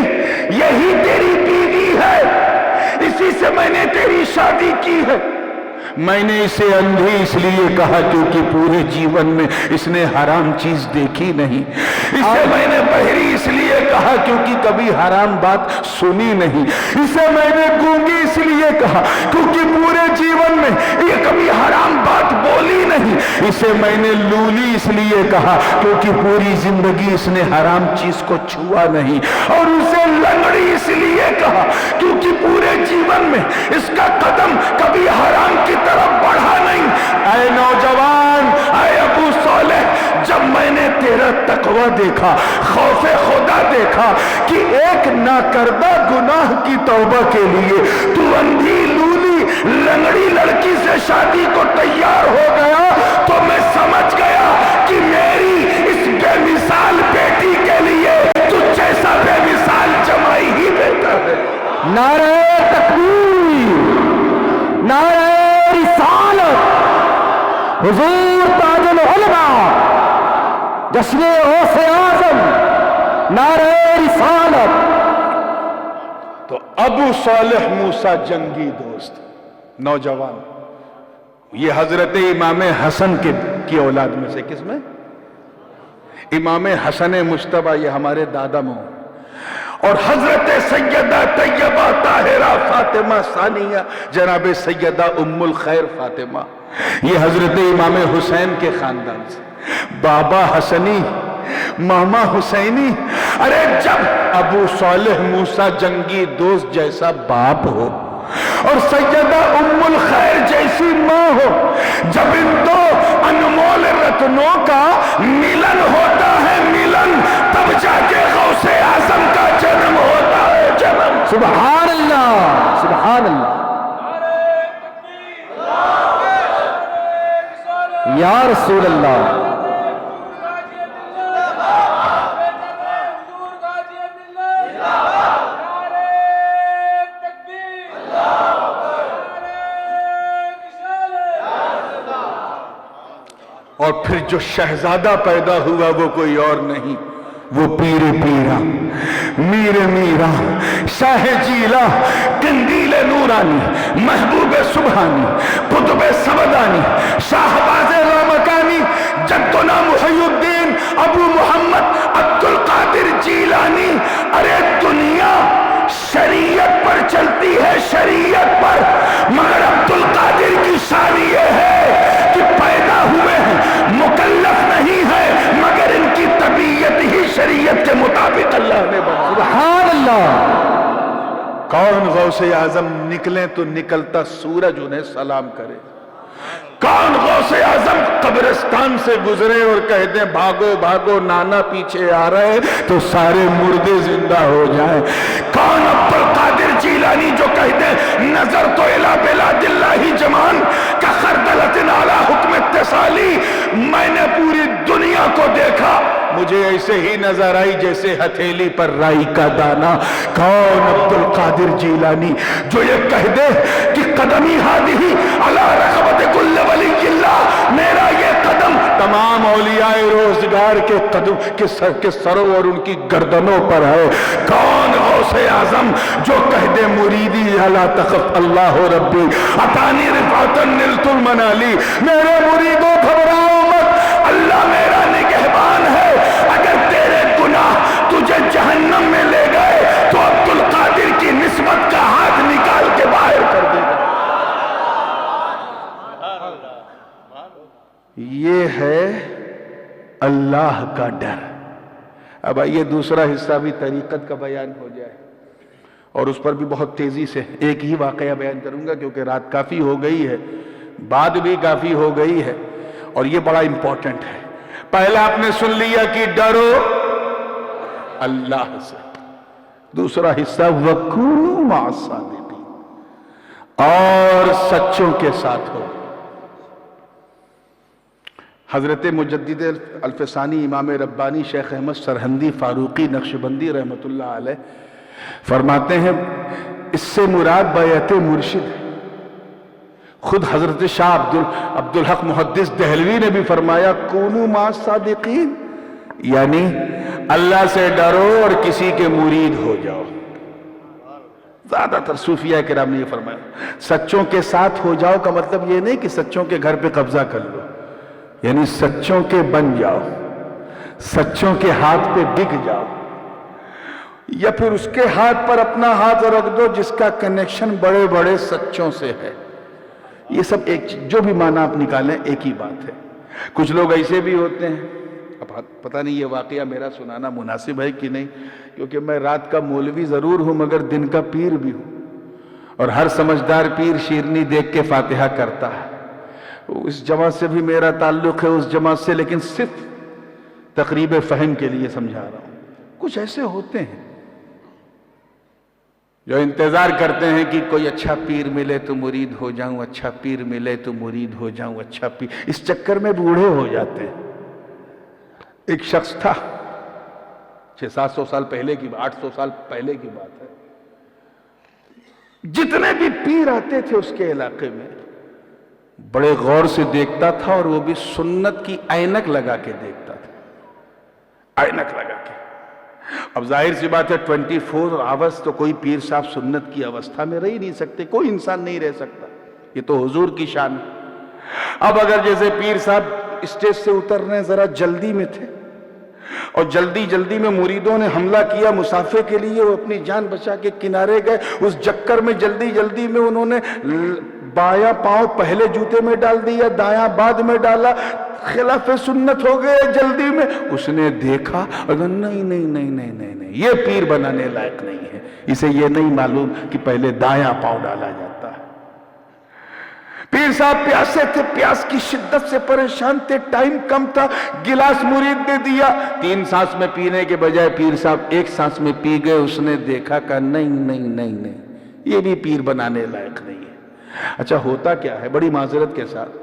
S1: یہی تیری بیوی ہے، اسی سے میں نے تیری شادی کی ہے۔ میں نے اسے اندھی اس لیے کہا کیونکہ پورے جیون میں اس نے حرام چیز دیکھی نہیں۔ اسے میں نے بہری اس لیے کہا کیونکہ کبھی حرام بات سنی نہیں۔ اسے میں نے گونگی اس لیے کہا کیونکہ پورے جیون میں یہ کبھی حرام بات بولی نہیں۔ اسے میں نے لولی اس لیے کہا کیونکہ پوری زندگی اس نے حرام چیز کو چھوا نہیں۔ اور اسے لنگڑی اس لیے کہا کیونکہ پورے جیون میں اس کا قدم کبھی حرام کی طرف بڑھا نہیں۔ اے نوجوان، اے ابو صالح، جب میں نے تیرا تقوی دیکھا، خوف خدا دیکھا کہ ایک ناکردہ گناہ کی توبہ کے لیے تو اندھی لولی لنگڑی لڑکی سے شادی کو تیار ہو گیا، تو میں سمجھ گیا کہ میری اس بے مثال بیٹی کے لیے تو جیسا بے مثال جمائی ہی بہتر ہے۔
S2: نعرہ تکبیر، نعرہ رسالت، حضور تاج العلماء، جشن غوث اعظم، نعرہ رسالت۔
S1: تو ابو صالح موسیٰ جنگی دوست نوجوان، یہ حضرت امام حسن کی اولاد میں سے کس میں؟ امام حسن مجتبی، یہ ہمارے دادا مو، اور حضرت سیدہ طیبہ طاہرہ فاطمہ ثانیہ جناب سیدہ ام الخیر فاطمہ، یہ حضرت امام حسین کے خاندان سے، بابا حسنی ماما حسینی۔ ارے جب ابو صالح موسیٰ جنگی دوست جیسا باپ ہو اور سیدہ ام الخیر جیسی ماں ہو، جب ان دو انمول رتنوں کا ملن ہوتا ہے، ملن، تب جا کے غوث اعظم کا جنم ہوتا ہے، جنم۔
S2: سبحان اللہ، سبحان اللہ، یا رسول اللہ۔
S1: اور پھر جو شہزادہ پیدا ہوا وہ کوئی اور نہیں، وہ پیر پیرا، میر میرا، شاہ جیلا، قندیل نورانی، محبوب سبحانی، قطب سبدانی، شاہباز رامکانی، جدنا محی الدین ابو محمد عبد القادر جیلانی۔ ارے دنیا شریعت پر چلتی ہے، شریعت پر، مگر عبد القادر کی شان یہ ہے کہ پیدا ہوئے ہیں، مکلف نہیں ہے، مگر ان کی طبیعت ہی شریعت کے مطابق اللہ نے بنا۔
S2: سبحان اللہ۔
S1: کون غوث اعظم نکلیں تو نکلتا سورج انہیں سلام کرے؟ کون غوث اعظم قبرستان سے گزرے اور کہہ دیں بھاگو بھاگو نانا پیچھے آ رہے، تو سارے مردے زندہ ہو جائیں؟ کون عبد القادر جیلانی جو کہہ دیں نظر تو الہ بلاد اللہ جمان کا خردلت علی حکم اتصالی، میں نے پوری دنیا کو دیکھا، مجھے ایسے ہی نظر آئی جیسے ہتھیلی پر رائی کا دانا۔ کون عبد القادر جیلانی جو یہ کہہ دے کہ قدمی ہادی علی رغبت کل ولی اللہ، میرا یہ قدم تمام اولیاء روزگار کے قدم کے سروں اور ان کی گردنوں پر ہے۔ کون غوث اعظم جو کہہ دے مریدی لا تخف اللہ ربی عطانی رفعتا نلت المنالی، میرے مریدوں گھبراؤ مت، اللہ میرا نگہبان ہے، اگر تیرے گناہ تجھے جہنم میں لے گئے تو عبد القادر کی نسبت کا ہاتھ نکال کے باہر کر دے گا۔ یہ ہے اللہ کا ڈر۔ اب آئیے دوسرا حصہ بھی طریقت کا بیان ہو جائے، اور اس پر بھی بہت تیزی سے ایک ہی واقعہ بیان کروں گا کیونکہ رات کافی ہو گئی ہے، بعد بھی کافی ہو گئی ہے، اور یہ بڑا امپورٹنٹ ہے۔ پہلا آپ نے سن لیا کہ ڈرو اللہ سے، دوسرا حصہ وَكُونُوا مَعَ الصَّادِقِينَ، اور سچوں کے ساتھ ہو۔ حضرت مجدد الفسانی امام ربانی شیخ احمد سرہندی فاروقی نقشبندی رحمت اللہ علیہ فرماتے ہیں اس سے مراد بیعت مرشد ہے۔ خود حضرت شاہ عبدالحق محدث دہلوی نے بھی فرمایا کونوا مع الصادقین، یعنی اللہ سے ڈرو اور کسی کے مرید ہو جاؤ۔ زیادہ تر صوفیہ کرام نے یہ فرمایا، سچوں کے ساتھ ہو جاؤ کا مطلب یہ نہیں کہ سچوں کے گھر پہ قبضہ کر لو، یعنی سچوں کے بن جاؤ، سچوں کے ہاتھ پہ بک جاؤ، یا پھر اس کے ہاتھ پر اپنا ہاتھ رکھ دو جس کا کنیکشن بڑے بڑے سچوں سے ہے۔ یہ سب ایک جو بھی معنی آپ نکالیں ایک ہی بات ہے۔ کچھ لوگ ایسے بھی ہوتے ہیں، اب پتہ نہیں یہ واقعہ میرا سنانا مناسب ہے کہ نہیں، کیونکہ میں رات کا مولوی ضرور ہوں مگر دن کا پیر بھی ہوں، اور ہر سمجھدار پیر شیرنی دیکھ کے فاتحہ کرتا ہے۔ اس جماعت سے بھی میرا تعلق ہے، اس جماعت سے، لیکن صرف تقریب فہم کے لیے سمجھا رہا ہوں۔ کچھ ایسے ہوتے ہیں جو انتظار کرتے ہیں کہ کوئی اچھا پیر ملے تو مرید ہو جاؤں، اچھا پیر ملے تو مرید ہو جاؤں، اچھا پیر، اس چکر میں بوڑھے ہو جاتے ہیں۔ ایک شخص تھا، 600-700 سال پہلے کی، 800 سال پہلے کی بات ہے، جتنے بھی پیر آتے تھے اس کے علاقے میں بڑے غور سے دیکھتا تھا، اور وہ بھی سنت کی اینک لگا کے دیکھتا تھا، اینک لگا کے۔ اب ظاہر سی بات ہے 24 آورس تو کوئی پیر صاحب سنت کی اوستھا میں رہ ہی نہیں سکتے، کوئی انسان نہیں رہ سکتا، یہ تو حضور کی شان ہے۔ اب اگر جیسے پیر صاحب اسٹیج سے اترنے ذرا جلدی میں تھے، اور جلدی میں مریدوں نے حملہ کیا مسافے کے لیے، وہ اپنی جان بچا کے کنارے گئے، اس چکر میں جلدی میں انہوں نے بایاں پاؤں پہلے جوتے میں ڈال دیا، دایاں بعد میں ڈالا، خلاف سنت ہو گئے جلدی میں۔ اس نے دیکھا اور نہیں، یہ پیر بنانے لائق نہیں ہے، اسے یہ نہیں معلوم کہ پہلے دایاں پاؤں ڈالا جاتا ہے۔ پیر صاحب پیاسے تھے، پیاس کی شدت سے پریشان تھے، ٹائم کم تھا، گلاس مرید نے دیا، 3 سانس میں پینے کے بجائے پیر صاحب 1 سانس میں پی گئے۔ اس نے دیکھا کہ نہیں، یہ بھی پیر بنانے لائق نہیں ہے۔ اچھا ہوتا کیا ہے، بڑی معذرت کے ساتھ،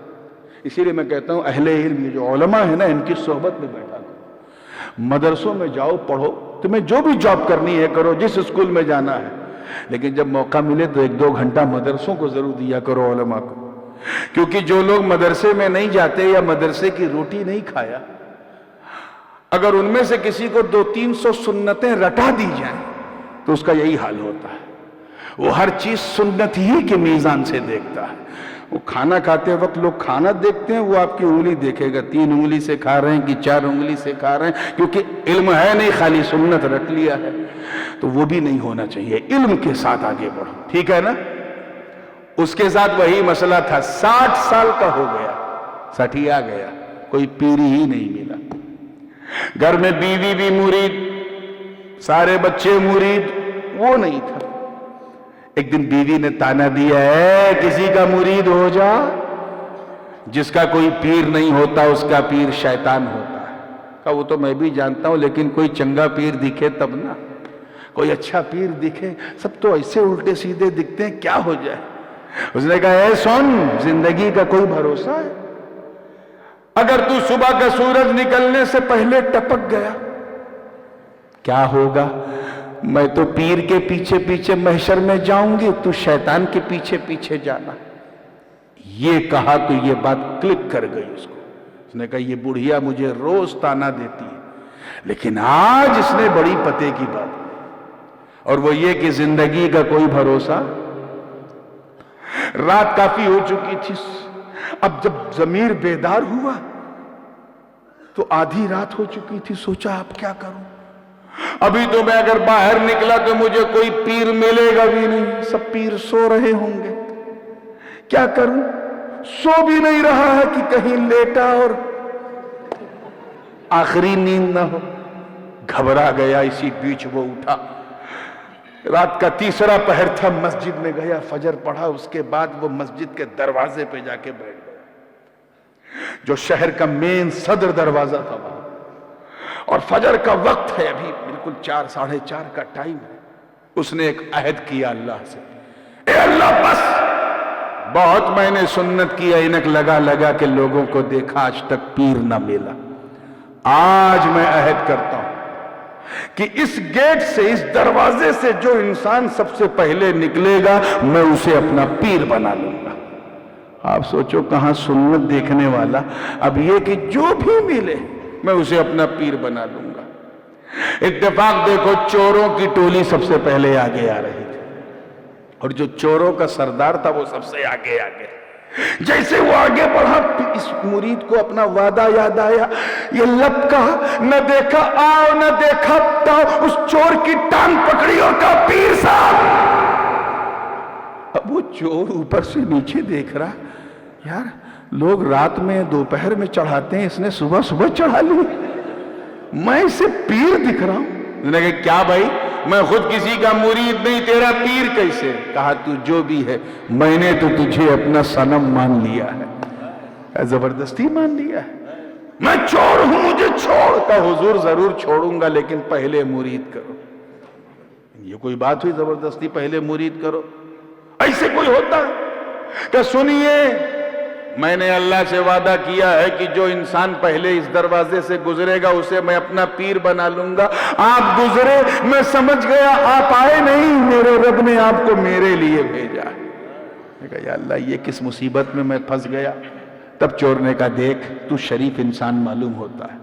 S1: اسی لیے میں کہتا ہوں اہل علم، یہ جو علماء ہیں نا، ان کی صحبت میں بیٹھا کرو، مدرسوں میں جاؤ پڑھو، تمہیں جو بھی جاب کرنی ہے کرو، جس اسکول میں جانا ہے، لیکن جب موقع ملے تو 1-2 گھنٹہ مدرسوں کو ضرور دیا کرو، علماء کو، کیونکہ جو لوگ مدرسے میں نہیں جاتے یا مدرسے کی روٹی نہیں کھایا، اگر ان میں سے کسی کو 200-300 سنتیں رٹا دی جائیں تو اس کا یہی حال ہوتا ہے۔ وہ ہر چیز سنت ہی کے میزان سے دیکھتا ہے۔ وہ کھانا کھاتے وقت لوگ کھانا دیکھتے ہیں، وہ آپ کی انگلی دیکھے گا، 3 انگلی سے کھا رہے ہیں کہ 4 انگلی سے کھا رہے ہیں، کیونکہ علم ہے نہیں، خالی سنت رٹ لیا ہے۔ تو وہ بھی نہیں ہونا چاہیے، علم کے ساتھ آگے بڑھو، ٹھیک ہے نا؟ اس کے ساتھ وہی مسئلہ تھا، 60 سال کا ہو گیا، 60 آ گیا، کوئی پیری ہی نہیں ملا، گھر میں بیوی بھی مرید، سارے بچے مرید، وہ نہیں تھا۔ ایک دن بیوی نے تانا دیا ہے، کسی کا مرید ہو جا، جس کا کوئی پیر نہیں ہوتا اس کا پیر شیطان ہوتا ہے۔ کہا وہ تو میں بھی جانتا ہوں، لیکن کوئی چنگا پیر دکھے تب نا، کوئی اچھا پیر دکھے، سب تو ایسے الٹے سیدھے دکھتے ہیں، کیا ہو جائے؟ اس نے کہا اے سن، زندگی کا کوئی بھروسہ ہے؟ اگر تو صبح کا سورج نکلنے سے پہلے ٹپک گیا کیا ہوگا؟ میں تو پیر کے پیچھے محشر میں جاؤں گی، تو شیطان کے پیچھے جانا۔ یہ کہا تو یہ بات کلک کر گئی اس کو۔ اس نے کہا یہ بڑھیا مجھے روز تانا دیتی ہے، لیکن آج اس نے بڑی پتے کی بات، اور وہ یہ کہ زندگی کا کوئی بھروسہ۔ رات کافی ہو چکی تھی، اب جب ضمیر بیدار ہوا تو آدھی رات ہو چکی تھی، سوچا اب کیا کروں؟ ابھی تو میں اگر باہر نکلا تو مجھے کوئی پیر ملے گا بھی نہیں، سب پیر سو رہے ہوں گے، کیا کروں؟ سو بھی نہیں رہا ہے کہ کہیں لیٹا اور آخری نیند نہ ہو، گھبرا گیا۔ اسی بیچ وہ اٹھا، رات کا 3 پہر تھا، مسجد میں گیا، فجر پڑھا، اس کے بعد وہ مسجد کے دروازے پہ جا کے بیٹھ گیا، جو شہر کا مین صدر دروازہ تھا وہاں، اور فجر کا وقت ہے، ابھی بالکل 4-4:30 کا ٹائم ہے۔ اس نے ایک عہد کیا اللہ سے، اے اللہ بس بہت میں نے سنت کی اینک لگا کے لوگوں کو دیکھا، آج تک پیر نہ ملا، آج میں عہد کرتا ہوں کہ اس گیٹ سے، اس دروازے سے جو انسان سب سے پہلے نکلے گا میں اسے اپنا پیر بنا لوں گا۔ آپ سوچو کہاں سنت دیکھنے والا، اب یہ کہ جو بھی ملے میں اسے اپنا پیر بنا لوں گا۔ اتفاق دیکھو چوروں کی ٹولی سب سے پہلے آگے آ رہی تھی، اور جو چوروں کا سردار تھا وہ سب سے آگے آگے. جیسے وہ آگے بڑھا اس مرید کو اپنا وعدہ یاد آیا. یہ لپکا, نہ دیکھا آؤ نہ دیکھا تاؤ, اس چور کی ٹانگ پکڑی اور کہا پیر صاحب. اب وہ چور اوپر سے نیچے دیکھ رہا, یار لوگ رات میں دوپہر میں چڑھاتے ہیں, اس نے صبح صبح چڑھا لی, میں اسے پیر دکھ رہا ہوں. اس نے کہا کیا بھائی, میں خود کسی کا مرید نہیں, تیرا پیر کیسے؟ کہا تو جو بھی ہے, میں نے تو تجھے اپنا صنم مان لیا ہے, زبردستی مان لیا ہے. میں چور ہوں, مجھے چھوڑ. کہا حضور ضرور چھوڑوں گا, لیکن پہلے مرید کرو. یہ کوئی بات ہوئی زبردستی پہلے مرید کرو؟ ایسے کوئی ہوتا ہے کہ سنیے, میں نے اللہ سے وعدہ کیا ہے کہ جو انسان پہلے اس دروازے سے گزرے گا اسے میں اپنا پیر بنا لوں گا. آپ گزرے, میں سمجھ گیا آپ آئے نہیں, میرے رب نے آپ کو میرے لیے بھیجا. میں کہا یا اللہ یہ کس مصیبت میں پھنس گیا. تب چور نے کہا دیکھ تو شریف انسان معلوم ہوتا ہے,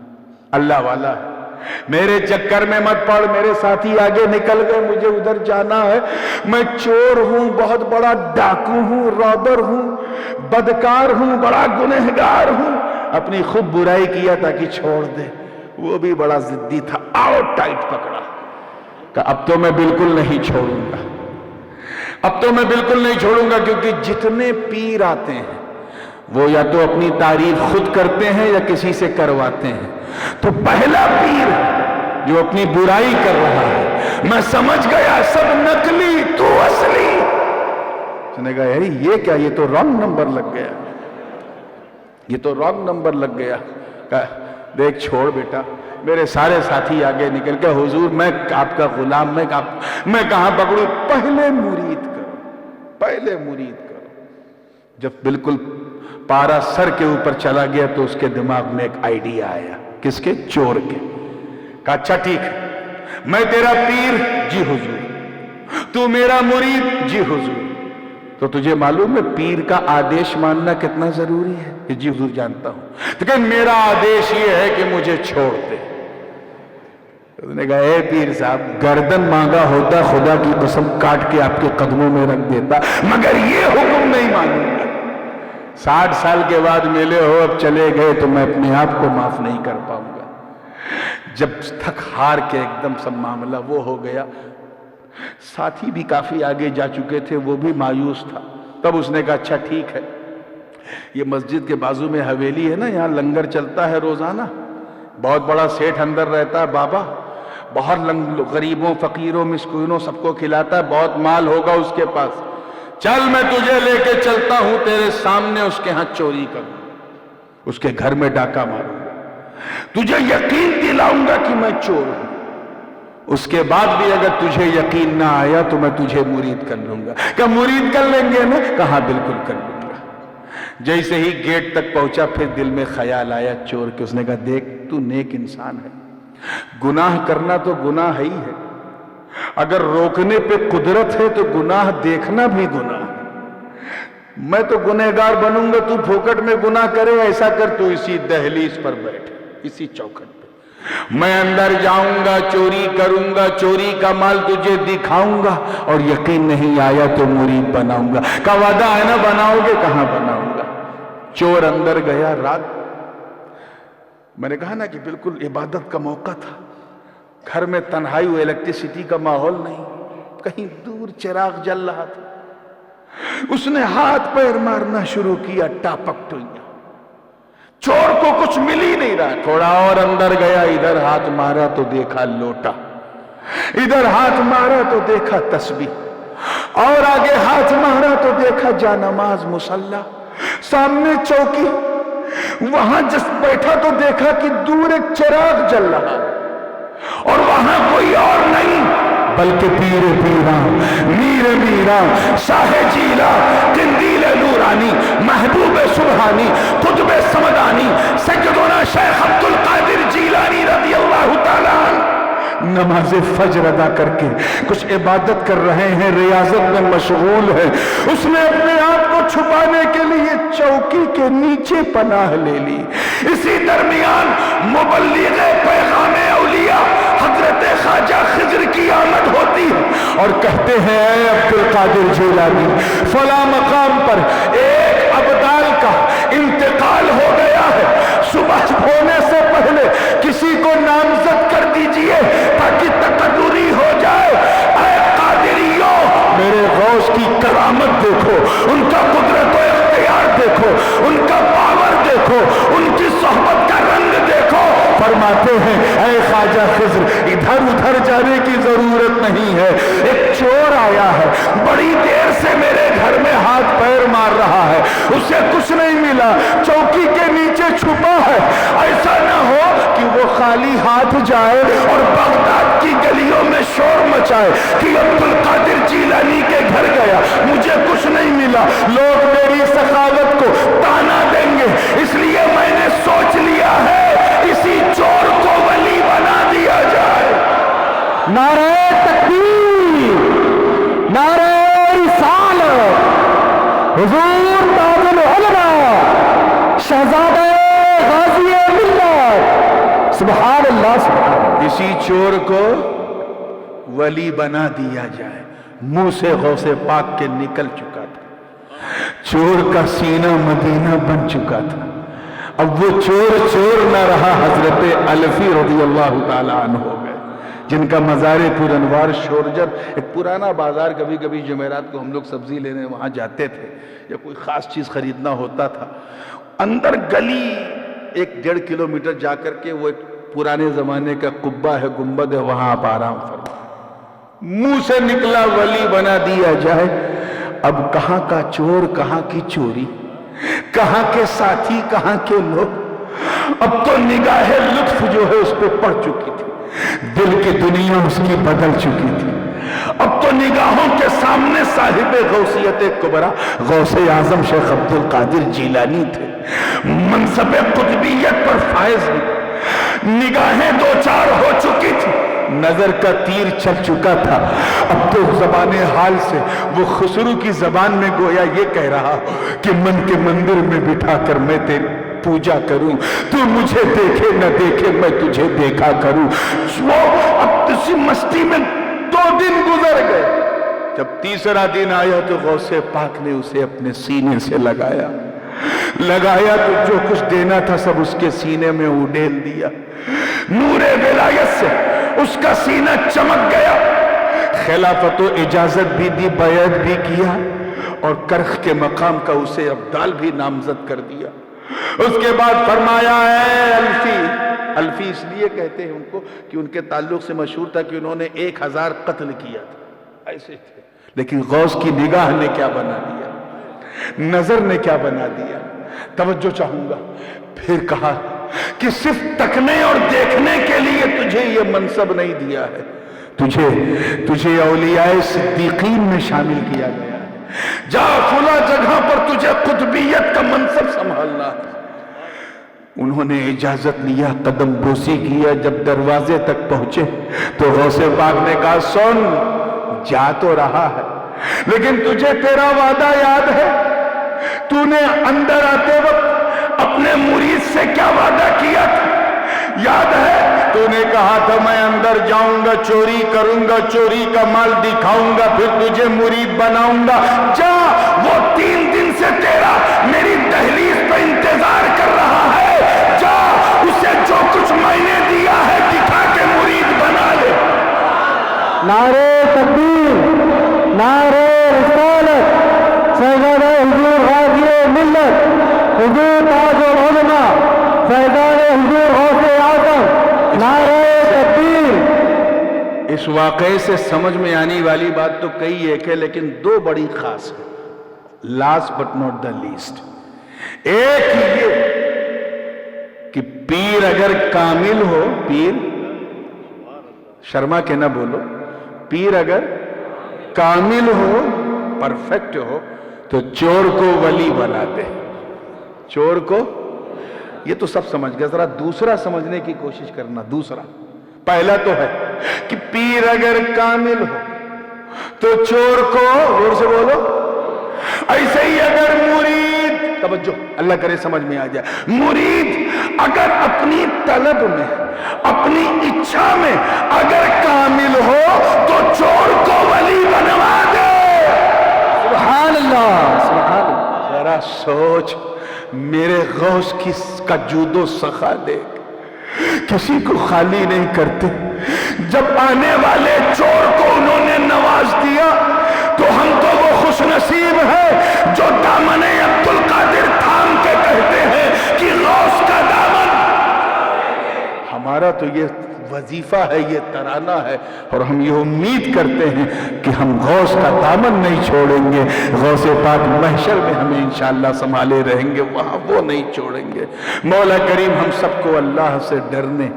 S1: اللہ والا ہے, میرے چکر میں مت پڑ. میرے ساتھی آگے نکل گئے, مجھے ادھر جانا ہے. میں چور ہوں, بہت بڑا ڈاکو ہوں, رابر ہوں, بدکار ہوں, بڑا گنہگار ہوں. اپنی خود برائی کیا تاکہ چھوڑ دے. وہ بھی بڑا ضدی تھا, آؤ ٹائٹ پکڑا. کہ اب تو میں بالکل نہیں چھوڑوں گا, اب تو میں بالکل نہیں چھوڑوں گا, کیونکہ جتنے پیر آتے ہیں وہ یا تو اپنی تعریف خود کرتے ہیں یا کسی سے کرواتے ہیں. تو پہلا پیر جو اپنی برائی کر رہا ہے, میں سمجھ گیا سب نقلی تو اصلی. اس نے کہا یار یہ کیا, یہ تو رانگ نمبر لگ گیا, یہ تو رانگ نمبر لگ گیا. کہا دیکھ چھوڑ بیٹا. میرے سارے ساتھی آگے نکل کے حضور میں آپ کا غلام, میں کہاں پکڑوں؟ پہلے مرید کرو, پہلے مرید کرو. جب بالکل پارا سر کے اوپر چلا گیا تو اس کے دماغ میں ایک آئیڈیا آیا. کس کے؟ چور کے. کہا اچھا ٹھیک ہے, میں تیرا پیر. جی حضور. تو میرا مرید. جی حضور. تو تجھے معلوم ہے پیر کا آدیش ماننا کتنا ضروری ہے؟ کہ جی حضور جانتا ہوں. تو کہ میرا آدیش یہ ہے کہ مجھے چھوڑ دے. اس نے کہا اے پیر صاحب, گردن مانگا ہوتا خدا کی قسم کاٹ کے آپ کے قدموں میں رکھ دیتا, مگر یہ حکم نہیں مانوں گا. 60 سال کے بعد ملے ہو, اب چلے گئے تو میں اپنے آپ کو معاف نہیں کر پاؤں گا. جب تھک ہار کے ایک دم سب معاملہ وہ ہو گیا, ساتھی بھی کافی آگے جا چکے تھے, وہ بھی مایوس تھا. تب اس نے کہا اچھا ٹھیک ہے, یہ مسجد کے بازو میں حویلی ہے نا, یہاں لنگر چلتا ہے روزانہ, بہت بڑا سیٹھ اندر رہتا ہے بابا, بہت غریبوں فقیروں مسکینوں سب کو کھلاتا ہے, بہت مال ہوگا اس کے پاس. چل میں تجھے لے کے چلتا ہوں, تیرے سامنے اس کے ہاں چوری کروں, اس کے گھر میں ڈاکہ ماروں, تجھے یقین دلاؤں گا کہ میں چور ہوں. اس کے بعد بھی اگر تجھے یقین نہ آیا تو میں تجھے مرید کر لوں گا. کہ مرید کر لیں گے نا؟ کہا بالکل کر لوں گا. جیسے ہی گیٹ تک پہنچا پھر دل میں خیال آیا چور کے. اس نے کہا دیکھ تو نیک انسان ہے, گناہ کرنا تو گناہ ہی ہے, اگر روکنے پہ قدرت ہے تو گناہ دیکھنا بھی گناہ ہے. میں تو گنہگار بنوں گا, تو پھوکٹ میں گناہ کرے. ایسا کر تو اسی دہلیز پر بیٹھ, اسی چوکھٹ پہ, میں اندر جاؤں گا, چوری کروں گا, چوری کا مال تجھے دکھاؤں گا, اور یقین نہیں آیا تو مرید بناؤں گا. کا وعدہ ہے نا بناؤ گے؟ کہاں بناؤں گا. چور اندر گیا. رات میں نے کہا نا کہ بالکل عبادت کا موقع تھا, گھر میں تنہائی و الیکٹریسٹی کا ماحول نہیں, کہیں دور چراغ جل رہا تھا. اس نے ہاتھ پیر مارنا شروع کیا, ٹاپک ٹوئیاں. چور کو کچھ مل ہی نہیں رہا. تھوڑا اور اندر گیا, ادھر ہاتھ مارا تو دیکھا لوٹا, ادھر ہاتھ مارا تو دیکھا تسبیح, اور آگے ہاتھ مارا تو دیکھا جانماز مصلی, سامنے چوکی. وہاں جس بیٹھا تو دیکھا کہ دور ایک چراغ جل رہا, اور وہاں کوئی اور نہیں بلکہ پیر پیران, میر میران, شاہ جیلا, قندیل نورانی, محبوب سبحانی, قطب سمدانی, سیدنا شیخ عبد القادر جیلانی رضی اللہ تعالیٰ عنہ نماز فجر ادا کر کے کچھ عبادت کر رہے ہیں, ریاضت میں مشغول ہے. اس نے اپنے آپ کو چھپانے کے لیے چوکی کے نیچے پناہ لے لی. اسی درمیان مبلغ پیغام اولیاء حضرت خواجہ خضر کی آمد ہوتی ہے اور کہتے ہیں اے عبد قادر جیلانی فلاں مقام پر ایک ابدال کا انتقال ہو گیا ہے، صبح ہونے سے پہلے کسی کو نامزد کر دیجئے تاکہ تقدری ہو جائے۔ اے قادریوں، میرے غوث کی کرامت دیکھو، ان کا قدرت و اختیار دیکھو، ان کا پاور دیکھو، ان کی صحبت کا رنگ دیکھو۔ فرماتے ہیں اے خواجہ خضر، ادھر ادھر جانے کی ضرورت نہیں ہے، ایک چور آیا ہے، بڑی دیر سے میرے گھر میں ہاتھ پیر مار رہا ہے، اسے کچھ نہیں ملا، چوکی کے نیچے چھپا ہے، ایسا نہ ہو کہ وہ خالی ہاتھ جائے اور بغداد کی گلیوں میں شور مچائے کہ عبد القادر جیلانی کے گھر گیا، مجھے کچھ نہیں ملا، لوگ میری سخاوت کو تانا دیں گے، اس لیے میں نے سوچ لیا ہے اسی چور کو ولی بنا دیا جائے۔
S2: نعرہ تکبیر، نعرہ رسالت، حضور تاج العلماء، شہزادہ غازی ملت، سبحان اللہ سبحان اللہ۔
S1: اسی چور کو ولی بنا دیا جائے، منہ سے غوث پاک کے نکل چکا تھا، چور کا سینہ مدینہ بن چکا تھا، اب وہ چور نہ رہا، حضرت الفی رضی اللہ تعالی عنہ ہو گئے، جن کا مزار پر انوار شورجر، ایک پرانا بازار، کبھی کبھی جمعرات کو ہم لوگ سبزی لینے وہاں جاتے تھے یا کوئی خاص چیز خریدنا ہوتا تھا، اندر گلی 1-1.5 کلومیٹر جا کر کے وہ ایک پرانے زمانے کا قبہ ہے، گنبد ہے، وہاں آپ آرام فرما، منہ سے نکلا ولی بنا دیا جائے۔ اب کہاں کا چور، کہاں کی چوری، کہاں کے ساتھی، کہاں کے لوگ، اب تو نگاہ لطف جو ہے اس پہ پڑ چکی تھی، دل کی دنیا اس کی بدل چکی تھی، اب تو نگاہوں کے سامنے صاحب غوثیت کبریٰ غوث اعظم شیخ عبد القادر جیلانی تھے، منصب قطبیت پر فائز ہوئے، نگاہیں دو چار ہو چکی تھی، نظر کا تیر چل چکا تھا، اب تو زبان حال سے وہ خسرو کی زبان میں گویا یہ کہہ رہا کہ من کے مندر میں بٹھا کر میں تیری پوجا کروں، تو مجھے دیکھے نہ دیکھے میں تجھے دیکھا کروں۔ وہ اب اسی مستی میں 2 دن گزر گئے، جب تیسرا دن آیا تو غوث پاک نے اسے اپنے سینے سے لگایا تو جو کچھ دینا تھا سب اس کے سینے میں اڈیل دیا، نور ولایت سے اس کا سینہ چمک گیا، خلافت و اجازت بھی دی، بیعت بھی کیا، اور کرخ کے مقام کا اسے ابدال بھی نامزد کر دیا۔ اس کے بعد فرمایا ہے الفی اس لیے کہتے ہیں ان کو کہ ان کے تعلق سے مشہور تھا کہ انہوں نے 1000 قتل کیا تھا، ایسے تھے، لیکن غوث کی نگاہ نے کیا بنا دیا، نظر نے کیا بنا دیا۔ توجہ چاہوں گا، پھر کہا کہ صرف تکنے اور دیکھنے کے لیے تجھے یہ منصب نہیں دیا ہے، تجھے اولیاء صدیقین میں شامل کیا گیا ہے، جا فلاں جگہ پر تجھے قطبیت کا منصب سنبھالنا ہے۔ انہوں نے اجازت لیا، قدم بوسی کیا، جب دروازے تک پہنچے تو غوث پاک نے کہا سن، جا تو رہا ہے لیکن تجھے تیرا وعدہ یاد ہے، تو نے اندر آتے وقت اپنے مرید سے کیا وعدہ کیا تھا، یاد ہے؟ تو نے کہا تھا میں اندر جاؤں گا، چوری کروں گا، چوری کا مال دکھاؤں گا، پھر تجھے مرید بناؤں گا، جا، وہ 3 دن سے تیرا میری دہلیز پہ انتظار کر رہا ہے، جا اسے جو کچھ میں نے دیا ہے دکھا کے مرید بنا لے۔
S2: نعرہ تکبیر، نعرہ رسالت، شہزادہ حضور غازی ملت، حضور تاج العلماء، فیضان حضور غوث اعظم، نعرہ تکبیر۔
S1: اس واقعے سے سمجھ میں آنے والی بات تو کئی ایک ہے، لیکن 2 بڑی خاص ہے، last but not the least۔ ایک یہ کہ پیر اگر کامل ہو، پیر شرما کے نہ بولو، پیر اگر کامل ہو، پرفیکٹ ہو، تو چور کو ولی بنا دے، چور کو، یہ تو سب سمجھ گئے، ذرا دوسرا سمجھنے کی کوشش کرنا۔ دوسرا، پہلا تو ہے کہ پیر اگر کامل ہو تو چور کو، زور سے بولو، ایسے ہی اگر مرید، توجہ اللہ کرے سمجھ میں آ جائے، مرید اگر اپنی طلب میں، اپنی اچھا میں اگر کامل ہو تو چور کو ولی بنوا دے۔ سوچ میرے غوث کا جود و سخا دیکھ، کسی کو خالی نہیں کرتے۔ جب آنے والے چور کو انہوں نے نواز دیا تو ہم تو وہ خوش نصیب ہے جو دامن عبدالقادر تھام کے کہتے ہیں کہ غوث کا دامن ہمارا تو یہ وظیفہ ہے، یہ ترانہ ہے، اور ہم یہ امید کرتے ہیں کہ ہم غوث کا دامن نہیں چھوڑیں گے۔ غوث پاک محشر میں ہمیں انشاءاللہ سنبھالے رہیں گے، وہاں وہ نہیں چھوڑیں گے۔ مولا کریم ہم سب کو اللہ سے ڈرنے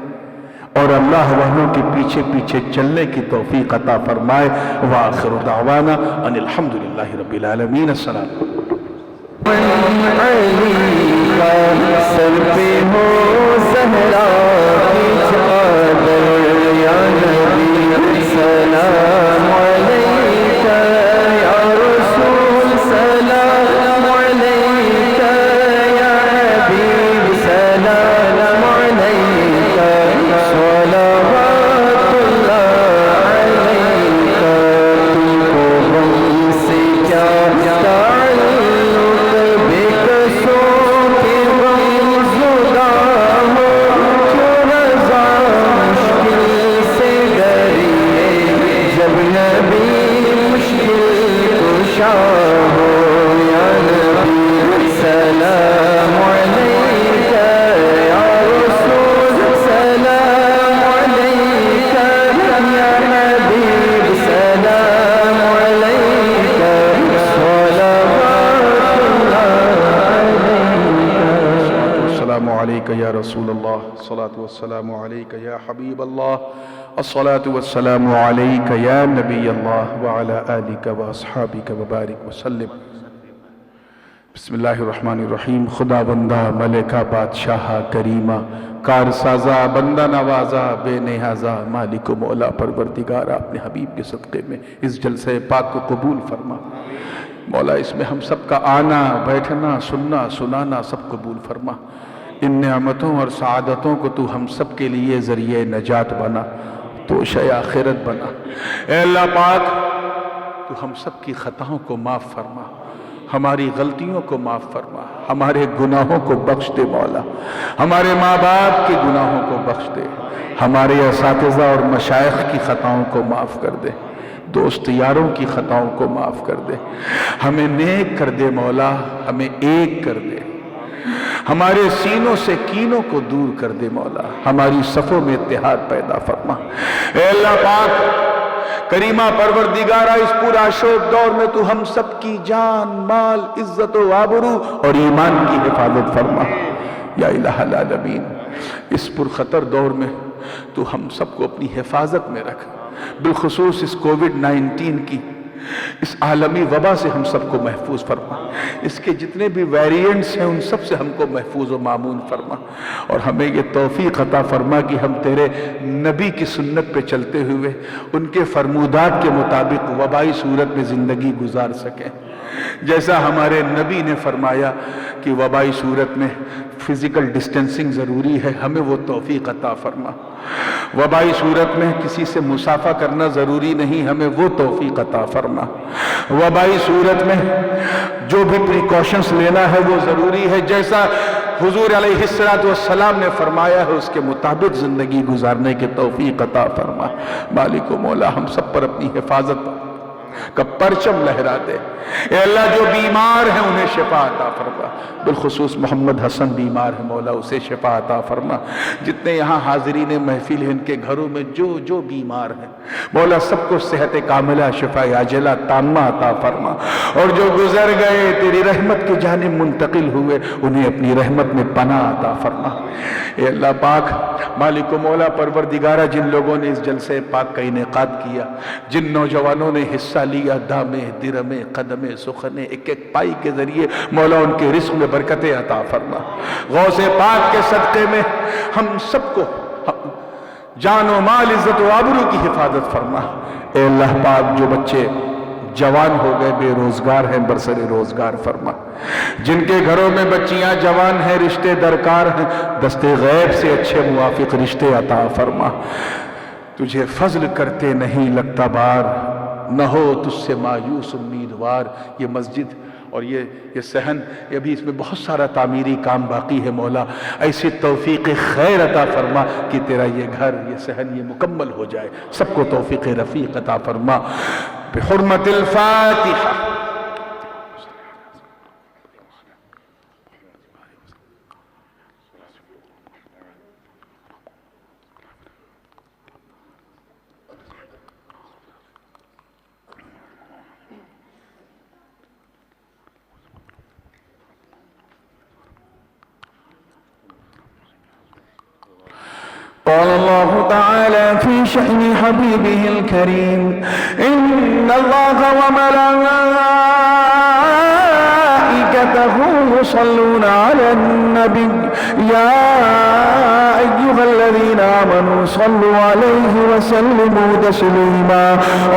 S1: اور اللہ والوں کے پیچھے پیچھے چلنے کی توفیق عطا فرمائے۔ وآخر دعوانا ان الحمدللہ رب العالمین۔ السلام
S2: سر پہ ہو زہرا کی چادر یا نبی سلام علیکہ یا رسول سلام علیکہ یا حبیب سلام علیکہ صلوات اللہ علیکہ۔ تم کو ہم سے کیا
S1: یا رسول اللہ، الصلاة والسلام علیکہ یا حبیب اللہ، الصلاة والسلام علیکہ یا نبی اللہ وعلا آلکہ واصحابکہ وبارک وسلم۔ بسم اللہ الرحمن الرحیم۔ خدا بندہ ملکہ بادشاہ کریمہ کارسازہ بندہ نوازہ بے نیازہ مالک و مولا پروردگارہ، اپنے حبیب کے صدقے میں اس جلسہ پاک کو قبول فرما۔ مولا اس میں ہم سب کا آنا بیٹھنا سننا سنانا سب قبول فرما۔ ان نعمتوں اور سعادتوں کو تو ہم سب کے لیے ذریعہ نجات بنا، تو شے آخرت بنا۔ اے اللہ پاک تو ہم سب کی خطاؤں کو معاف فرما، ہماری غلطیوں کو معاف فرما، ہمارے گناہوں کو بخش دے مولا، ہمارے ماں باپ کے گناہوں کو بخش دے، ہمارے اساتذہ اور مشائخ کی خطاؤں کو معاف کر دے، دوست یاروں کی خطاؤں کو معاف کر دے، ہمیں نیک کر دے مولا، ہمیں ایک کر دے، ہمارے سینوں سے کینوں کو دور کر دے مولا، ہماری صفوں میں اتحاد پیدا فرما۔ اے اللہ پاک کریمہ پروردگارہ اس پورا شوق دور میں تو ہم سب کی جان مال عزت و آبرو اور ایمان کی حفاظت فرما یا الہ العالمین۔ اس پرخطر دور میں تو ہم سب کو اپنی حفاظت میں رکھ، بالخصوص اس کووڈ-19 کی اس عالمی وبا سے ہم سب کو محفوظ فرما، اس کے جتنے بھی ویریئنٹس ہیں ان سب سے ہم کو محفوظ و مامون فرما، اور ہمیں یہ توفیق عطا فرما کہ ہم تیرے نبی کی سنت پہ چلتے ہوئے ان کے فرمودات کے مطابق وبائی صورت میں زندگی گزار سکیں، جیسا ہمارے نبی نے فرمایا کہ وبائی صورت میں فزیکل ڈسٹنسنگ ضروری ہے، ہمیں وہ توفیق عطا فرما۔ وبائی صورت میں کسی سے مسافہ کرنا ضروری نہیں، ہمیں وہ توفیق عطا فرما۔ وبائی صورت میں جو بھی پریکاشنز لینا ہے وہ ضروری ہے، جیسا حضور علیہ السلام نے فرمایا ہے اس کے مطابق زندگی گزارنے کے توفیق عطا فرما۔ مالک و مولا ہم سب پر اپنی حفاظت کا پرچم لہرا دے۔ اے اللہ جو بیمار ہیں انہیں شفا عطا فرما، بالخصوص محمد حسن بیمار ہے مولا اسے شفا عطا فرما، جتنے یہاں حاضرین محفل ہیں ان کے گھروں میں جو بیمار ہیں مولا سب کو صحت کاملہ شفا عاجلہ تامہ عطا فرما، اور جو گزر گئے تیری رحمت کی جانب منتقل ہوئے انہیں اپنی رحمت میں پناہ عطا فرما۔ اے اللہ پاک مالک و مولا پروردگارہ جن لوگوں نے اس جلسے پاک کا انعقاد کیا، جن نوجوانوں نے حصہ لیا دامے درمے قدمے سخنے ایک ایک پائی کے ذریعے مولا ان کے رزق میں برکتیں عطا فرما۔ غوث پاک کے صدقے میں ہم سب کو جان و مال عزت و آبرو کی حفاظت فرما۔ اے اللہ پاک جو بچے جوان ہو گئے بے روزگار ہیں برسر روزگار فرما، جن کے گھروں میں بچیاں جوان ہیں رشتے درکار ہیں دستے غیب سے اچھے موافق رشتے عطا فرما۔ تجھے فضل کرتے نہیں لگتا بار، نہ ہو تجھ سے مایوس امیدوار۔ یہ مسجد اور یہ صحن ابھی اس میں بہت سارا تعمیری کام باقی ہے. مولا ایسی توفیق خیر عطا فرما کہ تیرا یہ گھر، یہ صحن، یہ مکمل ہو جائے. سب کو توفیق رفیق عطا فرما بحرمت الفاتحہ.
S2: قال الله تعالى في شأن حبيبه الكريم: إن الله وملائكته يصلون على النبي يا أيها الذين آمنوا صلوا عليه وسلموا تسليما.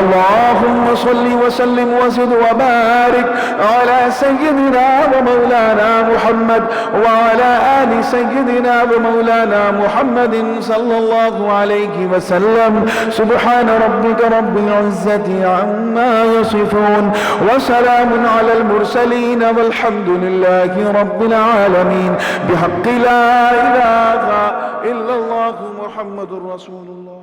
S2: اللهم صل وسلم وزد وبارك على سيدنا ومولانا محمد وعلى آل سيدنا ومولانا محمد صلى الله عليه وسلم. سبحان ربك رب العزة عما يصفون وسلام على المرسلين والحمد لله رب العالمين. بحق لا إله إلا الله محمد رسول الله.